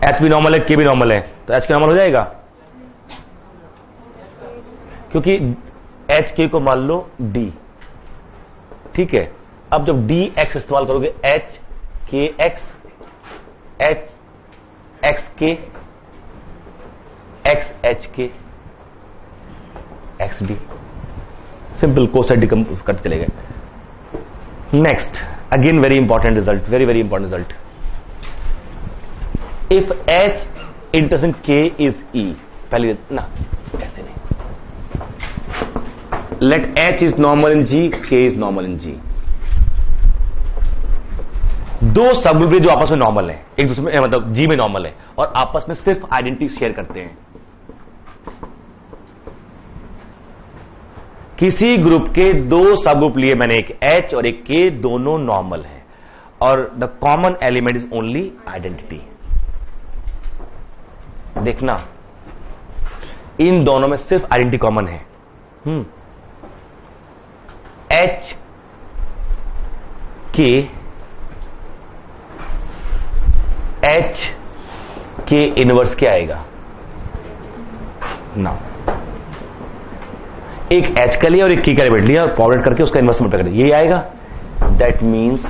H भी नॉर्मल है, K भी नॉर्मल है, तो HK नॉर्मल हो जाएगा, क्योंकि HK को मान लो D, ठीक है। अब जब DX इस्तेमाल करोगे, HKX, HXK, XHK, XD, simple coset decompose करते चले गए। Next, again very important result, very very important result. If H intersection K is E, पहले ना ऐसे नहीं, let H is normal in G, K is normal in G। दो सब group जो आपस में नॉर्मल है, एक दूसरे में मतलब G में नॉर्मल है, और आपस में सिर्फ आइडेंटिटी शेयर करते हैं। किसी ग्रुप के दो सब ग्रुप लिए मैंने, एक H और एक K, दोनों नॉर्मल है, और the common element is only identity. देखना, इन दोनों में सिर्फ आइडेंटिटी कॉमन है। H के इनवर्स क्या आएगा ना, एक H का लिया और एक K का एलिमेंट लिया और पॉपुलेट करके उसका इनवर्स मल्टीप्लाई कर दिया, ये आएगा। That means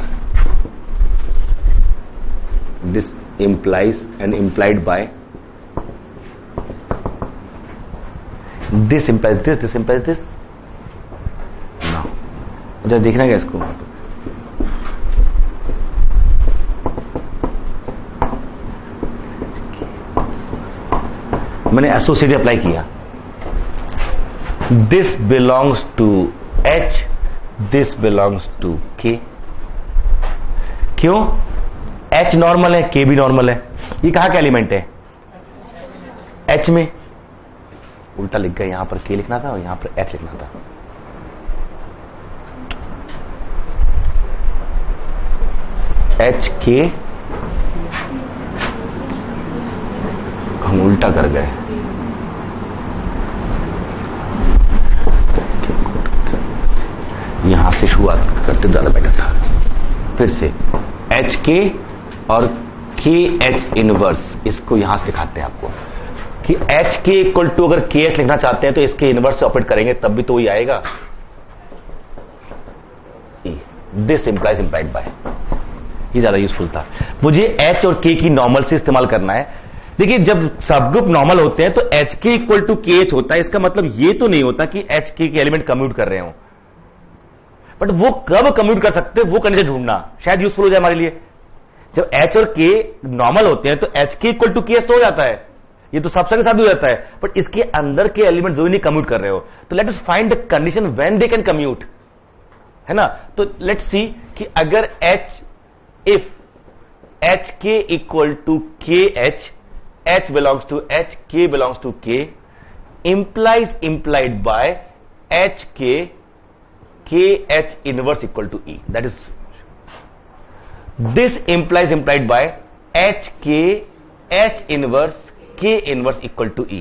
this implies and implied by this implies this implies this। now जरा देखना क्या इसको, मैंने एसोसिएटिव अप्लाई किया, this belongs to H, this belongs to K। क्यों? H नॉर्मल है, K भी नॉर्मल है। ये कहां का एलिमेंट है? H में। उल्टा लिख गया, यहां पर K लिखना था और यहां पर H लिखना था। HK हम उल्टा कर गए। यहां से शुरुआत करते ज्यादा बेटर था। फिर से HK और KH इनवर्स, इसको यहां से दिखाते हैं आपको कि HK इक्वल टू अगर KH लिखना चाहते हैं तो इसके इनवर्स से ऑपरेट करेंगे तब भी तो वही आएगा। दिस इंप्लाइज इंप्लाइड बाय, ये ज्यादा यूजफुल था। मुझे H और K की नॉर्मल से इस्तेमाल करना है। देखिए जब सब ग्रुप नॉर्मल होते हैं तो HK इक्वल टू KH होता है। इसका मतलब ये तो नहीं होता कि HK के एलिमेंट कम्यूट कर रहे हो, बट वो कब कम्यूट कर सकते हैं वो कंडीशन ढूंढना शायद यूजफुल हो जाए हमारे लिए। जब H और K नॉर्मल होते हैं तो HK इक्वल टू KH तो हो जाता है, ये तो सबसे के साथ हो जाता है, बट इसके अंदर के एलिमेंट जो नहीं कम्यूट कर रहे हो, तो let us find the condition when they can commute, है ना। तो लेट्स सी कि अगर if HK equal to KH, H belongs to H, K belongs to K, implies implied by HK, KH inverse equal to E. That is, this implies implied by HK, H inverse, K inverse equal to E.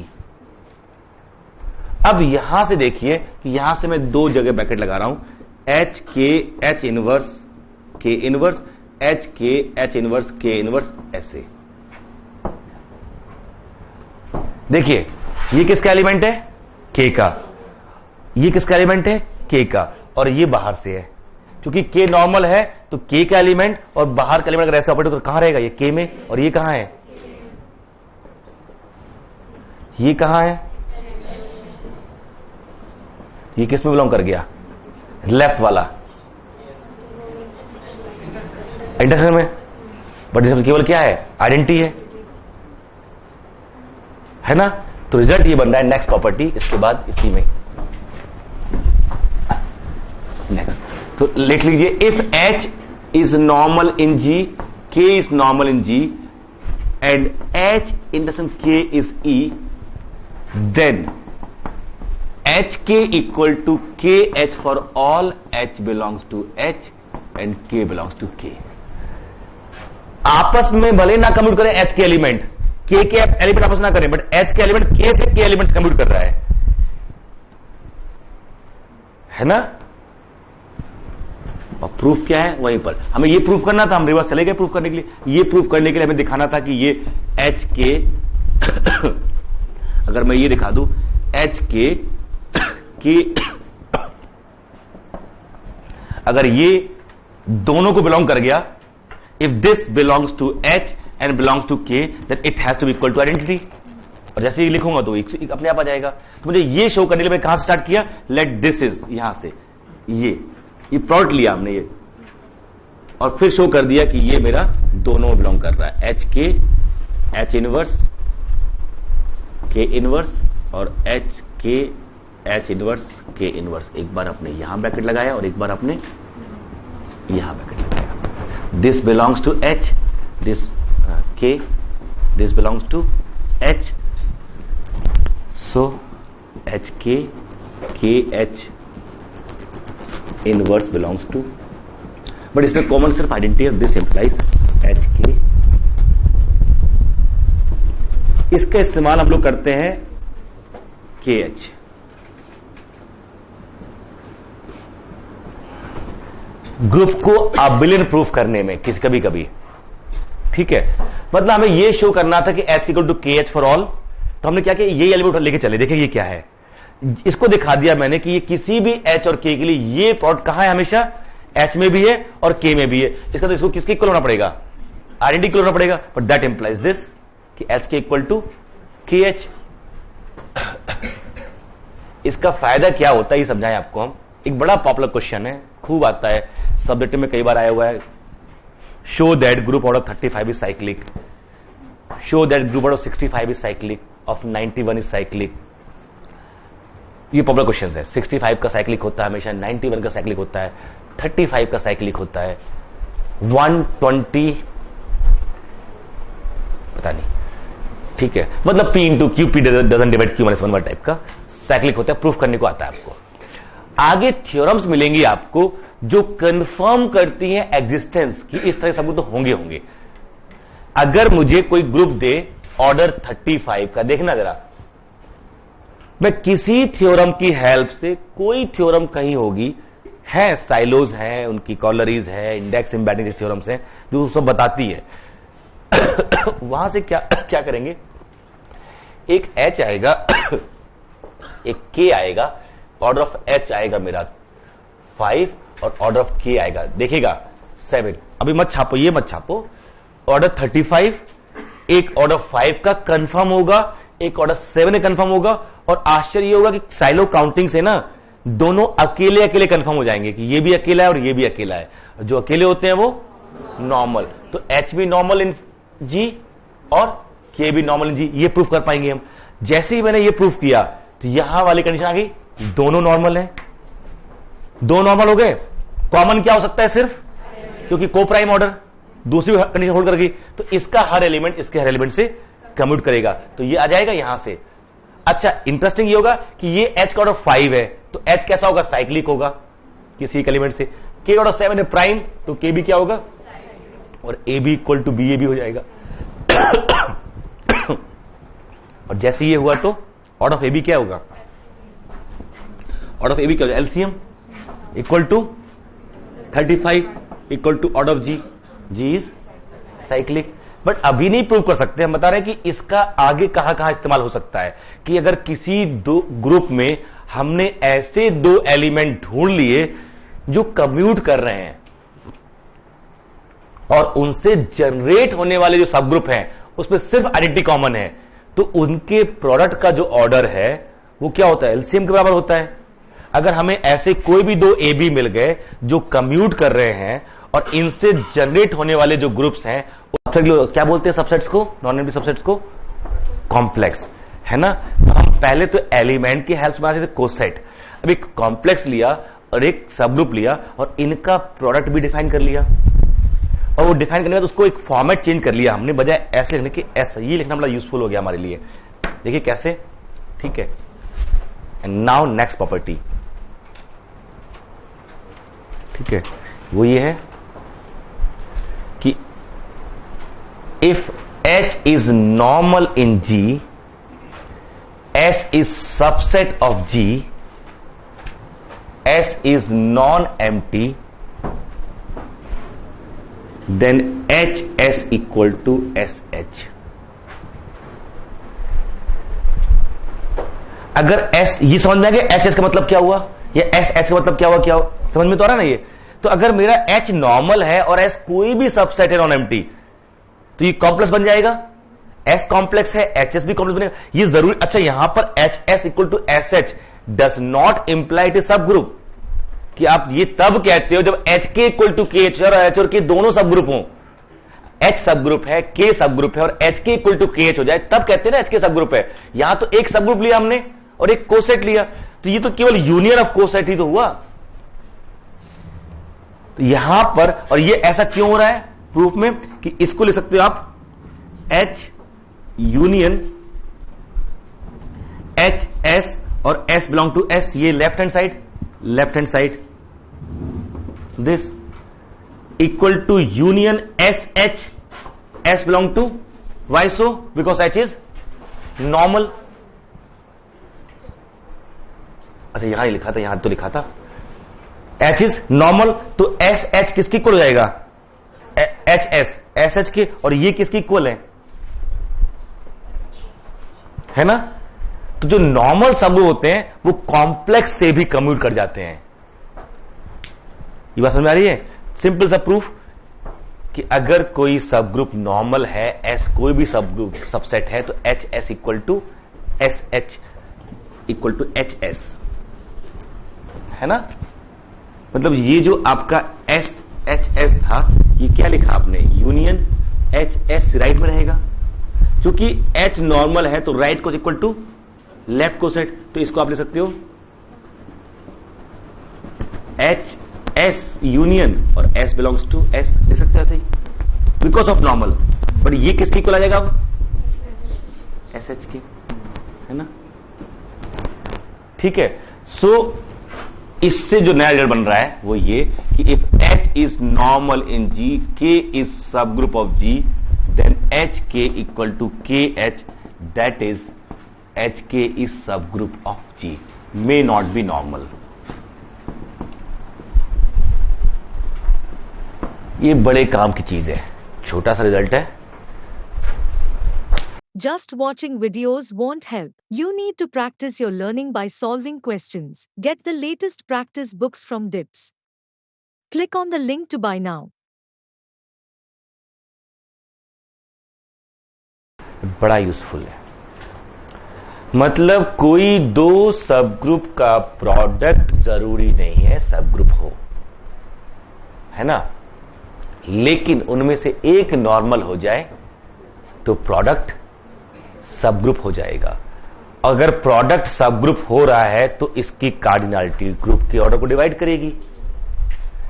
अब यहां से देखिए कि यहां से मैं दो जगह ब्रैकेट लगा रहा हूं, HK, H inverse, K inverse, HK, H inverse, K inverse, ऐसे। देखिए ये किसका एलिमेंट है? K का। ये किसका एलिमेंट है? K का। और ये बाहर से है, क्योंकि K नॉर्मल है तो K का एलिमेंट और बाहर का एलिमेंट अगर ऐसे ऑपरेट तो कहां रहेगा? ये K में, और ये कहां है? ये कहां है? ये किस में बिलोंग कर गया? लेफ्ट वाला इंटरसेक्शन में। बट इसमें केवल क्या है? आइडेंटिटी है ना। तो रिजल्ट ये बन रहा है नेक्स्ट प्रॉपर्टी, इसके बाद इसी में नेक्स्ट। तो लिख लीजिए, if H is normal in G, K is normal in G and H intersection K is E, then HK equal to KH for all H belongs to H and K belongs to K। आपस में भले ना commute करें H के element, K के element आपस ना करें, बट H के एलिमेंट K से K एलिमेंट कम्यूट कर रहा है ना। और प्रूफ क्या है? वहीं पर हमें ये प्रूफ करना था, हम रिवर्स चले गए प्रूफ करने के लिए। ये प्रूफ करने के लिए हमें दिखाना था कि ये HK अगर मैं ये दिखा दूं, HK अगर ये दोनों को बिलोंग कर गया, if this belongs to H and belongs to K, then it has to be equal to identity. और जैसे ही लिखूंगा तो अपने आप आ जाएगा। तो मुझे ये शो करने के लिए मैं कहां से स्टार्ट किया? लेट दिस इज, यहां से ये प्रोडक्ट लिया हमने ये, और फिर शो कर दिया कि ये मेरा दोनों बिलोंग कर रहा है, HK, H inverse, K inverse, और HK, H inverse, K inverse. एक बार आपने यहां ब्रैकेट लगाया और एक बार आपने यहां ब्रैकेट लगाया। This belongs to H, this K, this belongs to H, so HK, KH inverse belongs to, but इसमें कॉमन सिर्फ आइडेंटिटी है, दिस इंप्लाइज HK। इसका इस्तेमाल हम लोग करते हैं KH। ग्रुप को अबिलियन प्रूफ करने में कभी कभी, ठीक है। मतलब हमें ये शो करना था कि H equal to KH for all, तो हमने क्या किया, ये एलिमेंट लेके चले, देखिए ये क्या है। इसको दिखा दिया मैंने कि ये किसी भी H और K के लिए ये प्रोडक्ट कहां है? हमेशा H में भी है और K में भी है। इसका तो इसको किसके इक्वल होना पड़ेगा? आइडेंटिटी इक्वल होना पड़ेगा, बट दैट इंप्लाइज दिस कि HK इक्वल टू KH। इसका फायदा क्या होता है ये समझाएं आपको हम। एक बड़ा पॉपुलर क्वेश्चन है, खूब आता है सब्जेक्ट में, कई बार आया हुआ है। Show that group out of 35 is cyclic, show that group out of 65 is cyclic. Of 91 is cyclic. ये पॉपुलर क्वेश्चन है। 65 का साइक्लिक होता है हमेशा, 91 का साइक्लिक होता है, 35 का साइक्लिक होता है, 120 पता नहीं, ठीक है, मतलब P into Q, P doesn't divide Q minus 1 type का साइक्लिक होता है। प्रूफ करने को आता है आपको। आगे थ्योरम्स मिलेंगी आपको जो कंफर्म करती हैं एग्जिस्टेंस की इस तरह सब तो होंगे। अगर मुझे कोई ग्रुप दे ऑर्डर 35 का, देखना जरा, मैं किसी थ्योरम की हेल्प से, कोई थ्योरम कहीं होगी है, साइलोज है, उनकी कॉलरीज है, इंडेक्स इम्बैडिंग थ्योरम्स हैं जो सब बताती है। वहां से क्या करेंगे, एक H आएगा, एक K आएगा, ऑर्डर ऑफ H आएगा मेरा 5 और ऑर्डर ऑफ K आएगा, देखिएगा 7। अभी मत छापो, ये मत छापो। ऑर्डर 35 एक ऑर्डर 5 का कंफर्म होगा, एक ऑर्डर 7 का कंफर्म होगा। और आश्चर्य होगा कि साइलो काउंटिंग से ना दोनों अकेले अकेले कंफर्म हो जाएंगे कि ये भी अकेला है और ये भी अकेला है। जो अकेले होते हैं वो नॉर्मल, तो H भी नॉर्मल इन G और K भी नॉर्मल इन G, ये प्रूफ कर पाएंगे हम। जैसे ही मैंने ये प्रूफ किया तो यहां वाली कंडीशन आ गई, दोनों नॉर्मल है, दो नॉर्मल हो गए। कॉमन क्या हो सकता है सिर्फ, क्योंकि को प्राइम ऑर्डर दूसरी कंडीशन होल्ड कर गई, तो इसका हर एलिमेंट इसके हर एलिमेंट से कम्यूट करेगा, तो ये आ जाएगा यहां से। अच्छा, इंटरेस्टिंग ये होगा कि ये H का ऑर्डर 5 है, तो H कैसा होगा, साइक्लिक होगा किसी एक एलिमेंट से। K ऑर्डर 7 है प्राइम, तो K भी क्या होगा, और A भी इक्वल टू BA भी हो जाएगा। और जैसे ये हुआ तो ऑर्डर ऑफ A भी क्या होगा, ऑर्डर ऑफ A भी क्या होगा, LCM equal to 35 equal to order of G, G is cyclic. But अभी नहीं प्रूव कर सकते, हम बता रहे हैं कि इसका आगे कहां कहां इस्तेमाल हो सकता है, कि अगर किसी दो ग्रुप में हमने ऐसे दो एलिमेंट ढूंढ लिए जो कम्यूट कर रहे हैं और उनसे जनरेट होने वाले जो सब ग्रुप हैं उसमें सिर्फ आइडेंटिटी कॉमन है, तो उनके प्रोडक्ट का जो ऑर्डर है वो क्या होता है, एलसीएम के बराबर होता है। अगर हमें ऐसे कोई भी दो ए बी मिल गए जो कम्यूट कर रहे हैं और इनसे जनरेट होने वाले जो ग्रुप्स हैं क्या बोलते हैं सबसेट्स को, नॉन एम्प्टी सबसेट्स को कॉम्प्लेक्स, है ना। तो हम पहले तो एलिमेंट की हेल्प से बनाते थे कोसेट, अब एक कॉम्प्लेक्स लिया और एक सब ग्रुप लिया और इनका प्रोडक्ट भी डिफाइन कर लिया, और वो डिफाइन करने के बाद उसको एक फॉर्मेट चेंज कर लिया हमने, बजाय ऐसे लिखने के ऐसा, ये लिखना बड़ा यूजफुल हो गया हमारे लिए। देखिए कैसे, ठीक है। एंड नाउ नेक्स्ट प्रॉपर्टी, ठीक है, वो ये है कि if H is normal in G, S is subset of G, S is non empty, then HS equal to SH। अगर S, ये समझ में आ गया HS का मतलब क्या हुआ, या SS का मतलब क्या हुआ, समझ में तो आ रहा ना ये। तो अगर मेरा H नॉर्मल है और S कोई भी सबसेट है नॉन एम्प्टी, तो ये कॉम्प्लेक्स बन जाएगा। S कॉम्प्लेक्स है, HS भी कॉम्प्लेक्स बनेगा, ये जरूरी। अच्छा, यहां पर HS equal to SH does not imply it subgroup, कि आप ये तब कहते हो जब HK इक्वल टू KH और H और K दोनों सब ग्रुप हों। H सब ग्रुप है, K सब ग्रुप है और HK इक्वल टू KH हो जाए, तब कहते हैं ना HK सब ग्रुप है। यहां तो एक सब ग्रुप लिया हमने और एक कोसेट लिया, तो ये तो केवल यूनियन ऑफ कोसेट ही तो हुआ। तो यहां पर, और ये ऐसा क्यों हो रहा है प्रूफ में, कि इसको ले सकते हो आप H यूनियन HS और S बिलोंग टू S, ये left hand side this equal to union SH, S belong to, why so, because H is normal। अच्छा, यहां ही लिखा था, यहां तो लिखा था H is normal, तो SH किसकी इक्वल हो जाएगा, HS SH के, और ये किसकी इक्वल है ना। तो जो नॉर्मल सब होते हैं वो कॉम्प्लेक्स से भी कम्यूट कर जाते हैं। ये बात समझ में आ रही है, सिंपल सा प्रूफ कि अगर कोई सब ग्रुप नॉर्मल है, S कोई भी सब ग्रुप सबसेट है, तो HS equal to SH equal to HS, है ना। मतलब ये जो आपका SHS था, ये क्या लिखा आपने, यूनियन HS राइट में रहेगा, क्योंकि H नॉर्मल है तो right coset equal to left coset, तो इसको आप ले सकते हो H S यूनियन और S बिलोंग्स टू S, ले सकते हो ऐसे ही बिकॉज ऑफ नॉर्मल। पर ये किसके इक्वल आ जाएगा अब? SH के, है ना? ठीक है। सो इससे जो नया रिजल्ट बन रहा है वो ये कि if H is normal in G, K is subgroup of G, then HK equal to KH, that is HK is subgroup of G, may not be normal. ये बड़े काम की चीज है, छोटा सा रिजल्ट है। Just watching videos won't help. You need to practice your learning by solving questions. Get the latest practice books from DIPS. Click on the link to buy now. बड़ा यूजफुल है। मतलब कोई दो सब ग्रुप का product जरूरी नहीं है सब ग्रुप हो, है ना? लेकिन उनमें से एक नॉर्मल हो जाए तो प्रोडक्ट सब ग्रुप हो जाएगा। अगर प्रोडक्ट सब ग्रुप हो रहा है तो इसकी कार्डिनलिटी ग्रुप के ऑर्डर को डिवाइड करेगी।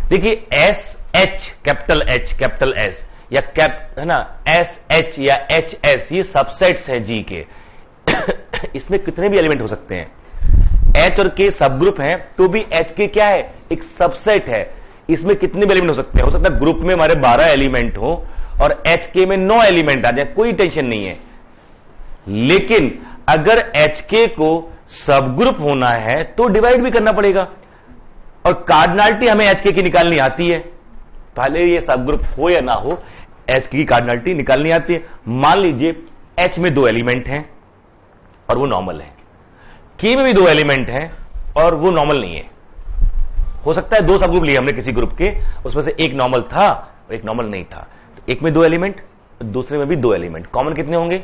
देखिए S H, capital H, capital S या है ना, एस एच या एच एस, ये सबसेट्स हैं जी के। इसमें कितने भी एलिमेंट हो सकते हैं। एच और के सब ग्रुप हैं तो भी एच के क्या है? एक सबसेट है। इसमें कितने भी एलिमेंट हो सकते हैं। हो सकता है ग्रुप में हमारे 12 एलिमेंट हो और एच के में 9 एलिमेंट आ जाए, कोई टेंशन नहीं है। लेकिन अगर एच के को सब ग्रुप होना है तो डिवाइड भी करना पड़ेगा, और कार्डिनलिटी हमें एच के की निकालनी आती है। पहले ये सब ग्रुप हो या ना हो, एच की कार्डिनलिटी निकालनी आती है। मान लीजिए एच में 2 एलिमेंट हैं और वो नॉर्मल है, के में भी 2 एलिमेंट हैं और वो नॉर्मल नहीं है। हो सकता है 2 सब ग्रुप लिए हमने किसी ग्रुप के, उसमें से एक नॉर्मल था और एक नॉर्मल नहीं था। तो एक में 2 एलिमेंट, दूसरे में भी 2 एलिमेंट, कॉमन कितने होंगे?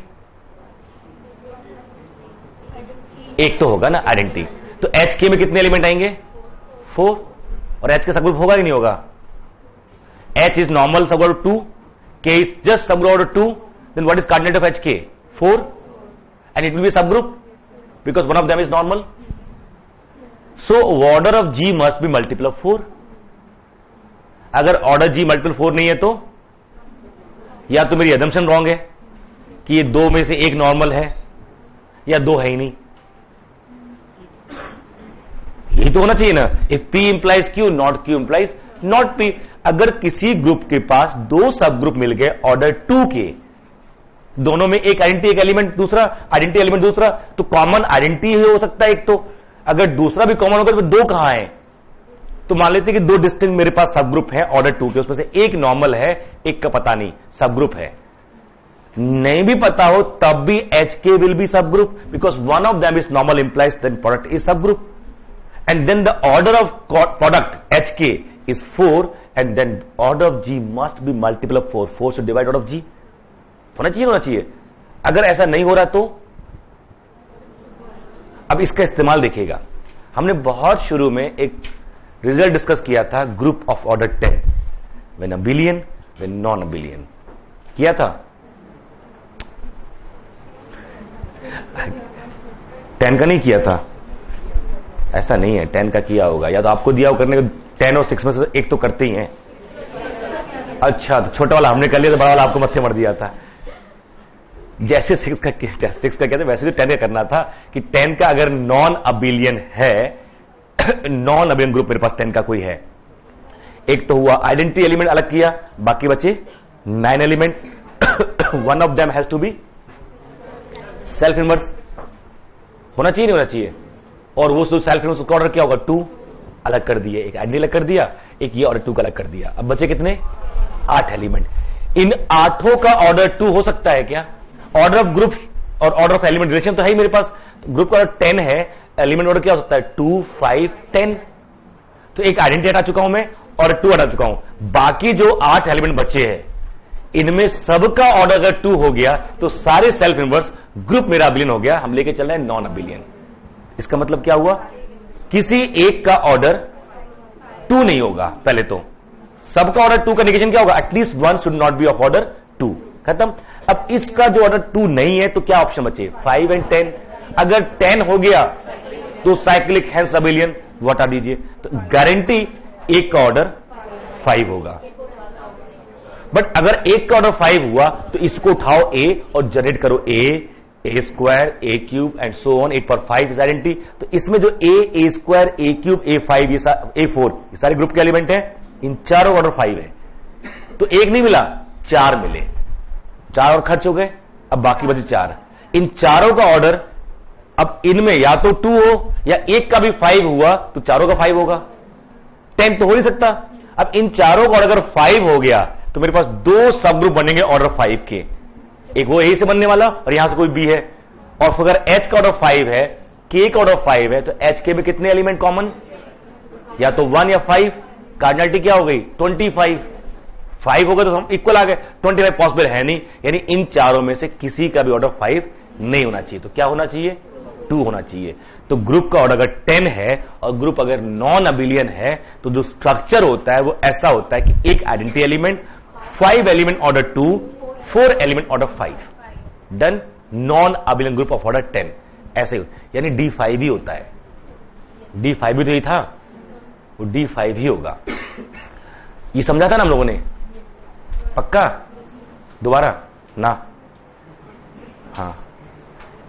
एक तो होगा ना, आइडेंटिटी। तो एच के में कितने एलिमेंट आएंगे? 4। और एच का सब ग्रुप होगा कि नहीं होगा? H is normal subgroup 2, K is just subgroup 2, then what is cardinality of H K? 4, and it will be subgroup because one of them is normal. So order of G must be multiple of 4। अगर order जी multiple 4 नहीं है तो या तो मेरी assumption wrong है कि ये 2 में से एक नॉर्मल है या 2 है ही नहीं। यही तो होना चाहिए ना। If P implies Q, not Q implies not P। अगर किसी ग्रुप के पास 2 सब ग्रुप मिल गए ऑर्डर 2 के, दोनों में एक आइडेंटिटी एक एलिमेंट दूसरा, आइडेंटिटी एलिमेंट दूसरा, तो कॉमन आइडेंटिटी हो सकता है एक। तो अगर दूसरा भी कॉमन होगा तो 2 कहां है? तो मान लेते हैं कि 2 डिस्टिंक्ट मेरे पास सब ग्रुप है ऑर्डर 2 के, उसमें से एक नॉर्मल है, एक का पता नहीं, सब ग्रुप है। नहीं भी पता हो तब भी H K will be subgroup because one of them is normal implies then product is subgroup, and then the order of product H K is 4, and then order of G must be multiple of 4। 4 से divide order of जी होना चाहिए, होना चाहिए। अगर ऐसा नहीं हो रहा तो अब इसका इस्तेमाल देखिएगा। हमने बहुत शुरू में एक रिजल्ट डिस्कस किया था, group of order 10 when abelian when non abelian किया था। 10 का नहीं किया था, ऐसा नहीं है। 10 का किया होगा, या तो आपको दिया हो करने को। 10 और 6 में से एक तो करते ही हैं। अच्छा, तो छोटा वाला हमने कर लिया, तो बड़ा वाला आपको मत्थे मर दिया था। जैसे 6 का कहते वैसे तो 10 का करना था कि 10 का अगर नॉन अबिलियन है, नॉन अबिलियन ग्रुप मेरे पास 10 का कोई है, एक तो हुआ आइडेंटिटी एलिमेंट अलग किया, बाकी बचे 9 element. One of them has to be self inverse होना चाहिए, नहीं होना चाहिए? और वो सेल्फ इनवर्स का ऑर्डर क्या होगा? 2 अलग कर दिए, एक आइडेंटिटी अलग कर दिया, एक ये ऑर्डर 2 का अलग कर दिया। अब बचे कितने? 8 एलिमेंट। इन 8 का ऑर्डर 2 हो सकता है क्या? ऑर्डर ऑफ ग्रुप और ऑर्डर ऑफ एलिमेंट रिलेशन तो है ही मेरे पास। ग्रुप का ऑर्डर 10 है, एलिमेंट ऑर्डर क्या हो सकता है? 2, 5, 10। तो एक आइडेंटिटी हटा चुका हूं मैं और 2 हटा चुका हूं। बाकी जो 8 एलिमेंट बचे हैं, इनमें सबका ऑर्डर अगर 2 हो गया तो सारे सेल्फ इनवर्स ग्रुप मेरा अबिलियन हो गया। हम लेके चल रहे हैं नॉन अबिलियन। इसका मतलब क्या हुआ? किसी एक का ऑर्डर 2 नहीं होगा। पहले तो सबका ऑर्डर 2 का निगेशन क्या होगा? At least 1 should not be of order 2। खत्म। अब इसका जो ऑर्डर 2 नहीं है तो क्या ऑप्शन बचे? 5 एंड 10। अगर 10 हो गया तो साइक्लिक हेंस अबिलियन वो हटा दीजिए, तो गारंटी एक का ऑर्डर 5 होगा। बट अगर एक का ऑर्डर 5 हुआ तो इसको उठाओ ए और जनरेट करो a square, a cube and so on, 8 पर 5 इज आइडेंटिटी। तो इसमें जो ए square, a cube, A5, A4 ये सारे ग्रुप के एलिमेंट है, इन चारों ऑर्डर 5 है। तो एक नहीं मिला, 4 मिले, 4 और खर्च हो गए, अब बाकी बचे 4। इन चारों का ऑर्डर अब इनमें या तो 2 हो या एक का भी 5 हुआ तो चारों का 5 होगा, 10 तो हो नहीं सकता। अब इन चारों का ऑर्डर अगर 5 हो गया तो मेरे पास 2 सब ग्रुप बनेंगे ऑर्डर 5 के, एक वो ए से बनने वाला और यहां से कोई बी है। और अगर एच का ऑर्डर 5 है, के का ऑर्डर 5 है, तो एच के में कितने एलिमेंट कॉमन? या तो 1 या 5। कार्डिनलिटी क्या हो गई? 25। 5 हो गए तो हम इक्वल आ गए, 25 पॉसिबल है नहीं, यानी इन चारों में से किसी का भी ऑर्डर 5 नहीं होना चाहिए। तो क्या होना चाहिए? 2 होना चाहिए। तो ग्रुप का ऑर्डर अगर 10 है और ग्रुप अगर नॉन अबिलियन है तो जो स्ट्रक्चर होता है वो ऐसा होता है कि एक identity element, 5 element order 2, 4 element order 5। Done. Non abelian group of order 10 ऐसे, यानी D5 ही होता है। D5 भी तो ही था, वो D5 ही होगा। ये समझा था ना हम लोगों ने? पक्का? दोबारा ना? हाँ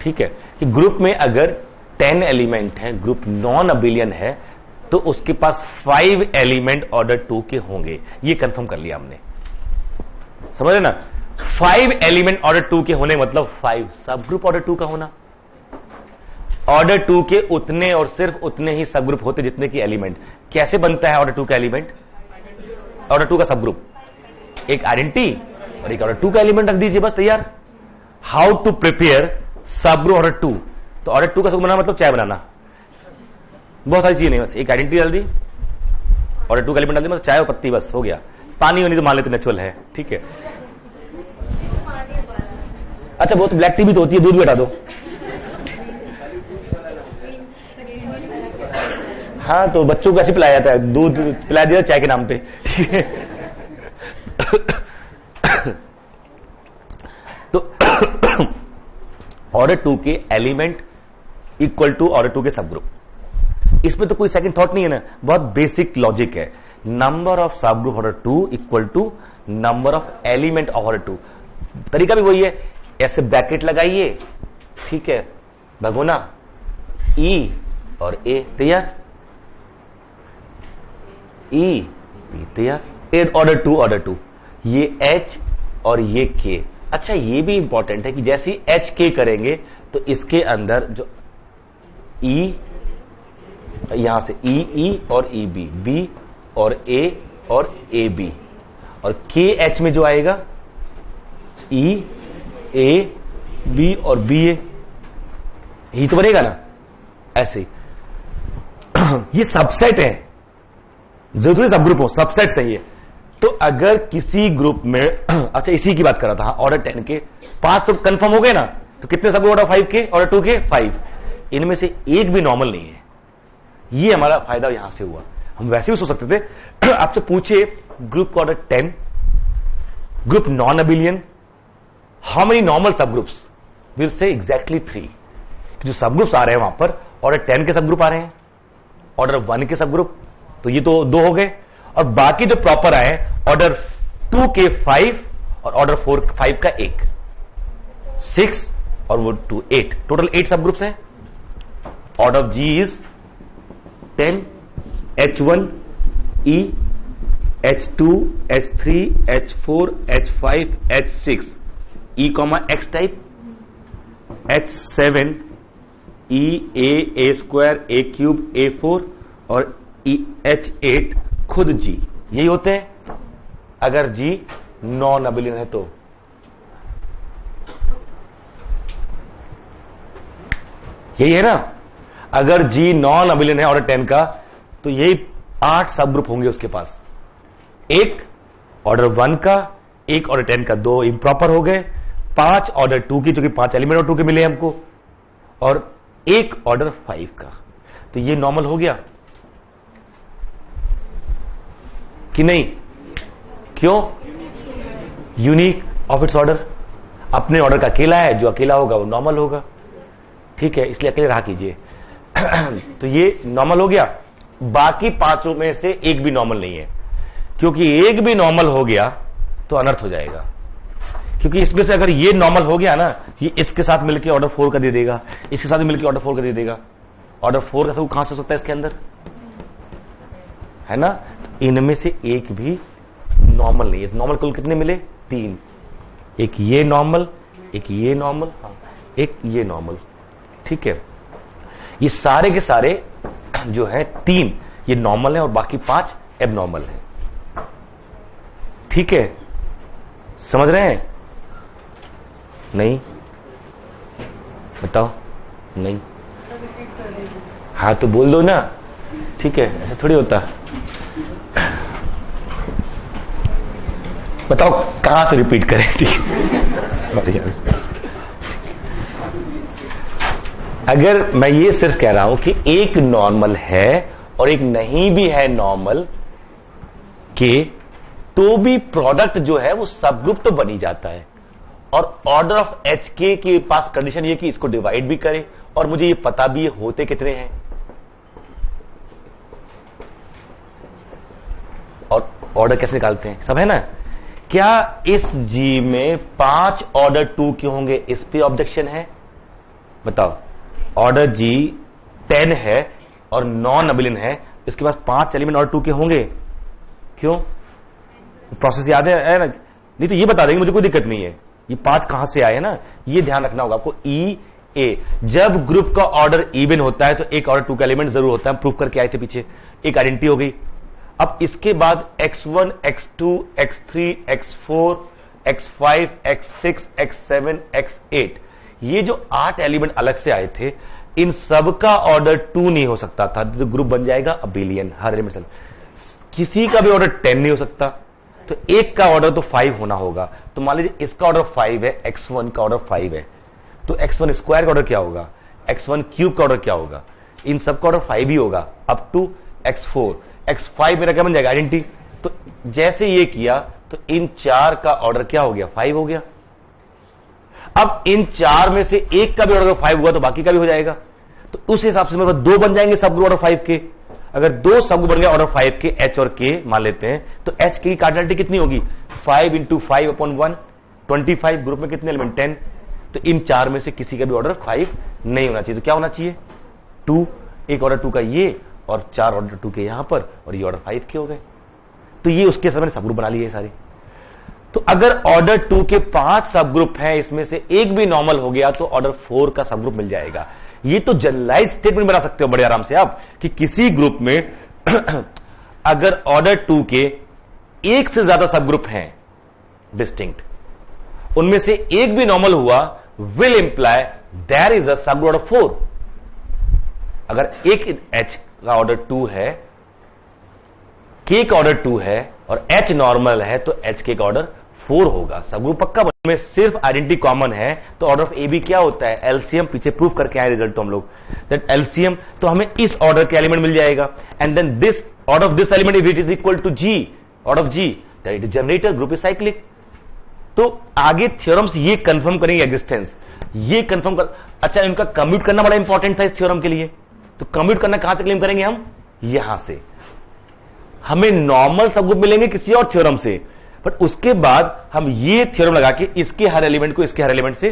ठीक है, कि ग्रुप में अगर 10 एलिमेंट है, ग्रुप नॉन अबिलियन है, तो उसके पास 5 एलिमेंट ऑर्डर 2 के होंगे। ये कंफर्म कर लिया हमने, समझ रहे ना? 5 एलिमेंट ऑर्डर 2 के होने मतलब 5 सब ग्रुप ऑर्डर 2 का होना। ऑर्डर 2 के उतने और सिर्फ उतने ही सब ग्रुप होते जितने की एलिमेंट। कैसे बनता है ऑर्डर 2 का एलिमेंट? ऑर्डर 2 का सब ग्रुप एक आइडेंटिटी और एक ऑर्डर 2 का एलिमेंट रख दीजिए, बस तैयार। हाउ टू प्रिपेयर सब ग्रुप ऑर्डर 2? तो ऑर्डर 2 का सब बनाना मतलब चाय बनाना, बहुत सारी चीजें नहीं, बस एक आइडेंटिटी डाल दी, ऑर्डर 2 का एलिमेंट डाल दी, मतलब चाय और पत्ती, बस हो गया। पानी होनी तो मान लेते नेचुरल है, ठीक है। अच्छा बहुत ब्लैक टी भी तो होती है, दूध भी हटा दो। हाँ तो बच्चों को कैसे पिलाया जाता है? दूध पिला दिया चाय के नाम पे, ठीक है। तो ऑर्डर 2 के एलिमेंट इक्वल टू ऑर्डर 2 के सब ग्रुप। इसमें तो कोई सेकंड थॉट नहीं है ना, बहुत बेसिक लॉजिक है। Number of subgroup order 2 equal to number of element of order 2। तरीका भी वही है, ऐसे ब्रैकेट लगाइए, ठीक है, भगोना ई और ए तैयार, ई बी तैयार, ऑर्डर 2, ये एच और ये के। अच्छा ये भी इंपॉर्टेंट है कि जैसे ही एच के करेंगे तो इसके अंदर जो ई, यहां से ई और ई बी और ए बी, और के एच में जो आएगा ई ए बी और बी ए, यही तो बनेगा ना ऐसे। ये सबसेट है, जरूरी सब ग्रुप हो, सबसेट सही है। तो अगर किसी ग्रुप में अच्छा इसी की बात कर रहा था, ऑर्डर 10 के 5 तो कंफर्म हो गए ना, तो कितने सब ऑर्डर 5 के, ऑर्डर 2 के 5, इनमें से एक भी नॉर्मल नहीं है। ये हमारा फायदा यहां से हुआ। हम वैसे भी सोच सकते थे, आपसे पूछे group order 10, group non abelian, how many normal सब ग्रुप्स? Will say exactly 3। जो सब ग्रुप्स आ रहे हैं वहां पर ऑर्डर 10 के सब ग्रुप आ रहे हैं, ऑर्डर 1 के सब ग्रुप, तो ये तो 2 हो गए, और बाकी जो प्रॉपर आए ऑर्डर 2 के 5 और ऑर्डर 5 का 1, 6 और वो 2, 8, टोटल 8 सब ग्रुप्स हैं। Order of G is 10, H1 E, H2 H3 H4 H5 H6 E, X type, H7 E A square A cube A4 और H8 खुद G, यही होते हैं अगर G नॉन अबिलियन है तो। यही है ना, अगर G नॉन अबिलियन है ऑर्डर 10 का तो यही 8 सब ग्रुप होंगे उसके पास। एक ऑर्डर 1 का, एक ऑर्डर 10 का, 2 इम्प्रॉपर हो गए, 5 ऑर्डर 2 की, क्योंकि 5 एलिमेंट ऑर्डर 2 के मिले हमको, और एक ऑर्डर 5 का। तो ये नॉर्मल हो गया कि नहीं? क्यों? यूनिक। Of its order. अपने ऑर्डर का अकेला है, जो अकेला होगा वो नॉर्मल होगा, ठीक है, इसलिए अकेले रहा कीजिए। तो ये नॉर्मल हो गया। बाकी पांचों में से एक भी नॉर्मल नहीं है, क्योंकि एक भी नॉर्मल हो गया तो अनर्थ हो जाएगा। क्योंकि इसमें से अगर ये नॉर्मल हो गया ना, ये इसके साथ मिलकर ऑर्डर 4 का दे देगा, इसके साथ मिलकर ऑर्डर 4 का दे देगा। ऑर्डर 4 का सब कहां से हो सकता है इसके अंदर, है ना। इनमें से एक भी नॉर्मल नहीं है। नॉर्मल कुल कितने मिले, 3। एक ये नॉर्मल, एक ये नॉर्मल, एक ये नॉर्मल, ठीक है। ये सारे के सारे जो है 3 ये नॉर्मल है और बाकी 5 एबनॉर्मल है, ठीक है। समझ रहे हैं? नहीं बताओ, नहीं, हाँ तो बोल दो ना, ठीक है, ऐसा थोड़ी होता। बताओ कहां से रिपीट करें, ठीक। अगर मैं ये सिर्फ कह रहा हूं कि एक नॉर्मल है और एक नहीं भी है नॉर्मल के, तो भी प्रोडक्ट जो है वो सब ग्रुप तो बनी जाता है। और ऑर्डर ऑफ एच के पास कंडीशन ये कि इसको डिवाइड भी करे और मुझे ये पता भी होते कितने हैं। और ऑर्डर कैसे निकालते हैं, सब है ना। क्या इस जी में 5 ऑर्डर 2 के होंगे, इस पे ऑब्जेक्शन है? बताओ। ऑर्डर जी 10 है और नॉन अबिलियन है, इसके पास 5 एलिमेंट ऑर्डर 2 के होंगे। क्यों? प्रोसेस याद है ना? नहीं तो ये बता देंगे, मुझे कोई दिक्कत नहीं है। ये 5 कहां से आए ना, ये ध्यान रखना होगा आपको। ई ए, जब ग्रुप का ऑर्डर इवन होता है तो एक ऑर्डर 2 का एलिमेंट जरूर होता है। प्रूफ करके आए थे पीछे, एक आइडेंटिटी हो गई। अब इसके बाद x1, x2, x3, x4, x5, x6, x7, x8, ये जो 8 एलिमेंट अलग से आए थे, इन सब का ऑर्डर 2 नहीं हो सकता था, तो ग्रुप बन जाएगा अबिलियन हर एलिमेंट से। किसी का भी ऑर्डर 10 नहीं हो सकता, तो एक का ऑर्डर तो 5 होना होगा। तो मान लीजिए इसका ऑर्डर 5 है, x1 का ऑर्डर 5 है, तो x1 स्क्वायर का ऑर्डर क्या होगा, x1 क्यूब का ऑर्डर क्या होगा, इन सब का ऑर्डर 5 ही होगा, अप टू x4। x5 मेरा क्या बन जाएगा, आइडेंटिटी। तो जैसे ये किया तो इन 4 का ऑर्डर क्या हो गया, 5 हो गया। अब इन 4 में से एक का भी ऑर्डर 5 हुआ तो बाकी का भी हो जाएगा। तो उस हिसाब से मेरे पास 2 बन जाएंगे सब ग्रुप ऑर्डर 5 के। अगर 2 सब ग्रुप बन गए ऑर्डर 5 के, एच और के मान लेते हैं, तो एच की कार्डिनलिटी कितनी होगी, 5 × 5/1, 25। ग्रुप में कितने एलिमेंट, 10। तो इन 4 में से किसी का भी ऑर्डर 5 नहीं होना चाहिए। तो क्या होना चाहिए, 2। एक ऑर्डर 2 का ये और 4 ऑर्डर 2 के यहां पर, और ये ऑर्डर 5 के हो गए। तो ये उसके समय सब ग्रुप बना लिए सारे। तो अगर ऑर्डर 2 के 5 सब ग्रुप हैं, इसमें से एक भी नॉर्मल हो गया तो ऑर्डर 4 का सब ग्रुप मिल जाएगा। ये तो जनरलाइज स्टेटमेंट बना सकते हो बड़े आराम से आप, कि किसी ग्रुप में अगर ऑर्डर 2 के एक से ज्यादा सब ग्रुप हैं डिस्टिंक्ट, उनमें से एक भी नॉर्मल हुआ, will imply there is a subgroup order 4। अगर एक एच का ऑर्डर 2 है, के का ऑर्डर 2 है और एच नॉर्मल है, तो एच के का ऑर्डर 4 होगा, सब ग्रुप पक्का। में सिर्फ आइडेंटिटी कॉमन है, तो ऑर्डर ऑफ ए बी क्या होता है, एलसीएम। पीछे प्रूफ करके आए रिजल्ट तो हम लोग, दैट एलसीएम, तो हमें इस ऑर्डर के एलिमेंट मिल जाएगा। And then this order of this element if it is equal to G, order of G, that it is generator, group is cyclic. तो आगे थ्योरम्स ये कंफर्म करेंगे एग्जिस्टेंस, ये कंफर्म कर। अच्छा, इनका कम्यूट करना बड़ा इंपॉर्टेंट था इस थ्योरम के लिए। तो कम्यूट करना कहां से क्लेम करेंगे हम, यहां से। हमें नॉर्मल सब ग्रुप मिलेंगे किसी और थ्योरम से, बट उसके बाद हम ये थ्योरम लगा के इसके हर एलिमेंट को इसके हर एलिमेंट से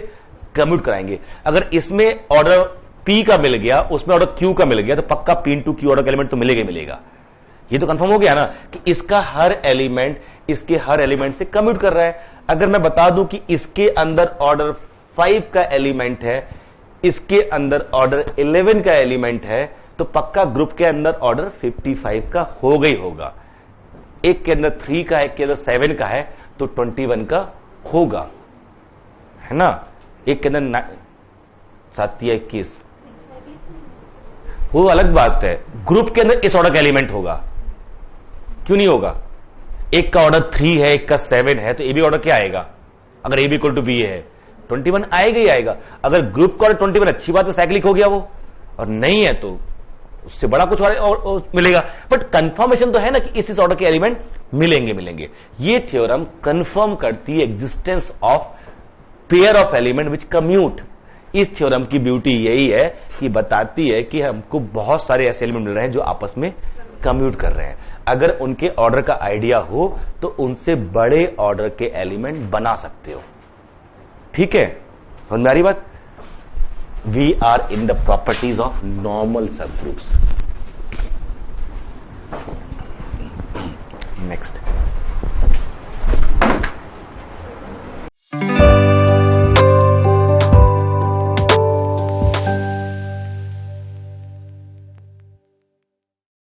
कम्यूट कराएंगे। अगर इसमें ऑर्डर पी का मिल गया, उसमें ऑर्डर क्यू का मिल गया, तो पक्का पी × क्यू ऑर्डर का एलिमेंट तो मिलेगा मिलेगा। ये तो कंफर्म हो गया ना कि इसका हर एलिमेंट इसके हर एलिमेंट से कम्यूट कर रहा है। अगर मैं बता दूं कि इसके अंदर ऑर्डर 5 का एलिमेंट है, इसके अंदर ऑर्डर 11 का एलिमेंट है, तो पक्का ग्रुप के अंदर ऑर्डर 55 का हो गई होगा। एक के अंदर 3 का है, एक के अंदर 7 का है, तो 21 का होगा, है ना। एक के अंदर 7 या 21, वो अलग बात है। ग्रुप के अंदर इस ऑर्डर का एलिमेंट होगा, क्यों नहीं होगा। एक का ऑर्डर 3 है, एक का 7 है, तो ए बी ऑर्डर क्या आएगा, अगर A B equal to B है 21 आएगा ही आएगा। अगर ग्रुप का ऑर्डर 21, अच्छी बात है, साइक्लिक हो गया वो, और नहीं है तो उससे बड़ा कुछ और मिलेगा। बट कंफर्मेशन तो है ना कि इस ऑर्डर के एलिमेंट मिलेंगे। ये थ्योरम कंफर्म करती है existence of pair of element which commute. इस थ्योरम की ब्यूटी यही है कि बताती है कि हमको बहुत सारे ऐसे एलिमेंट मिल रहे हैं जो आपस में कम्यूट कर रहे हैं। अगर उनके ऑर्डर का आइडिया हो तो उनसे बड़े ऑर्डर के एलिमेंट बना सकते हो। ठीक है, समझ में आ रही बात? We are in the properties of normal subgroups. Next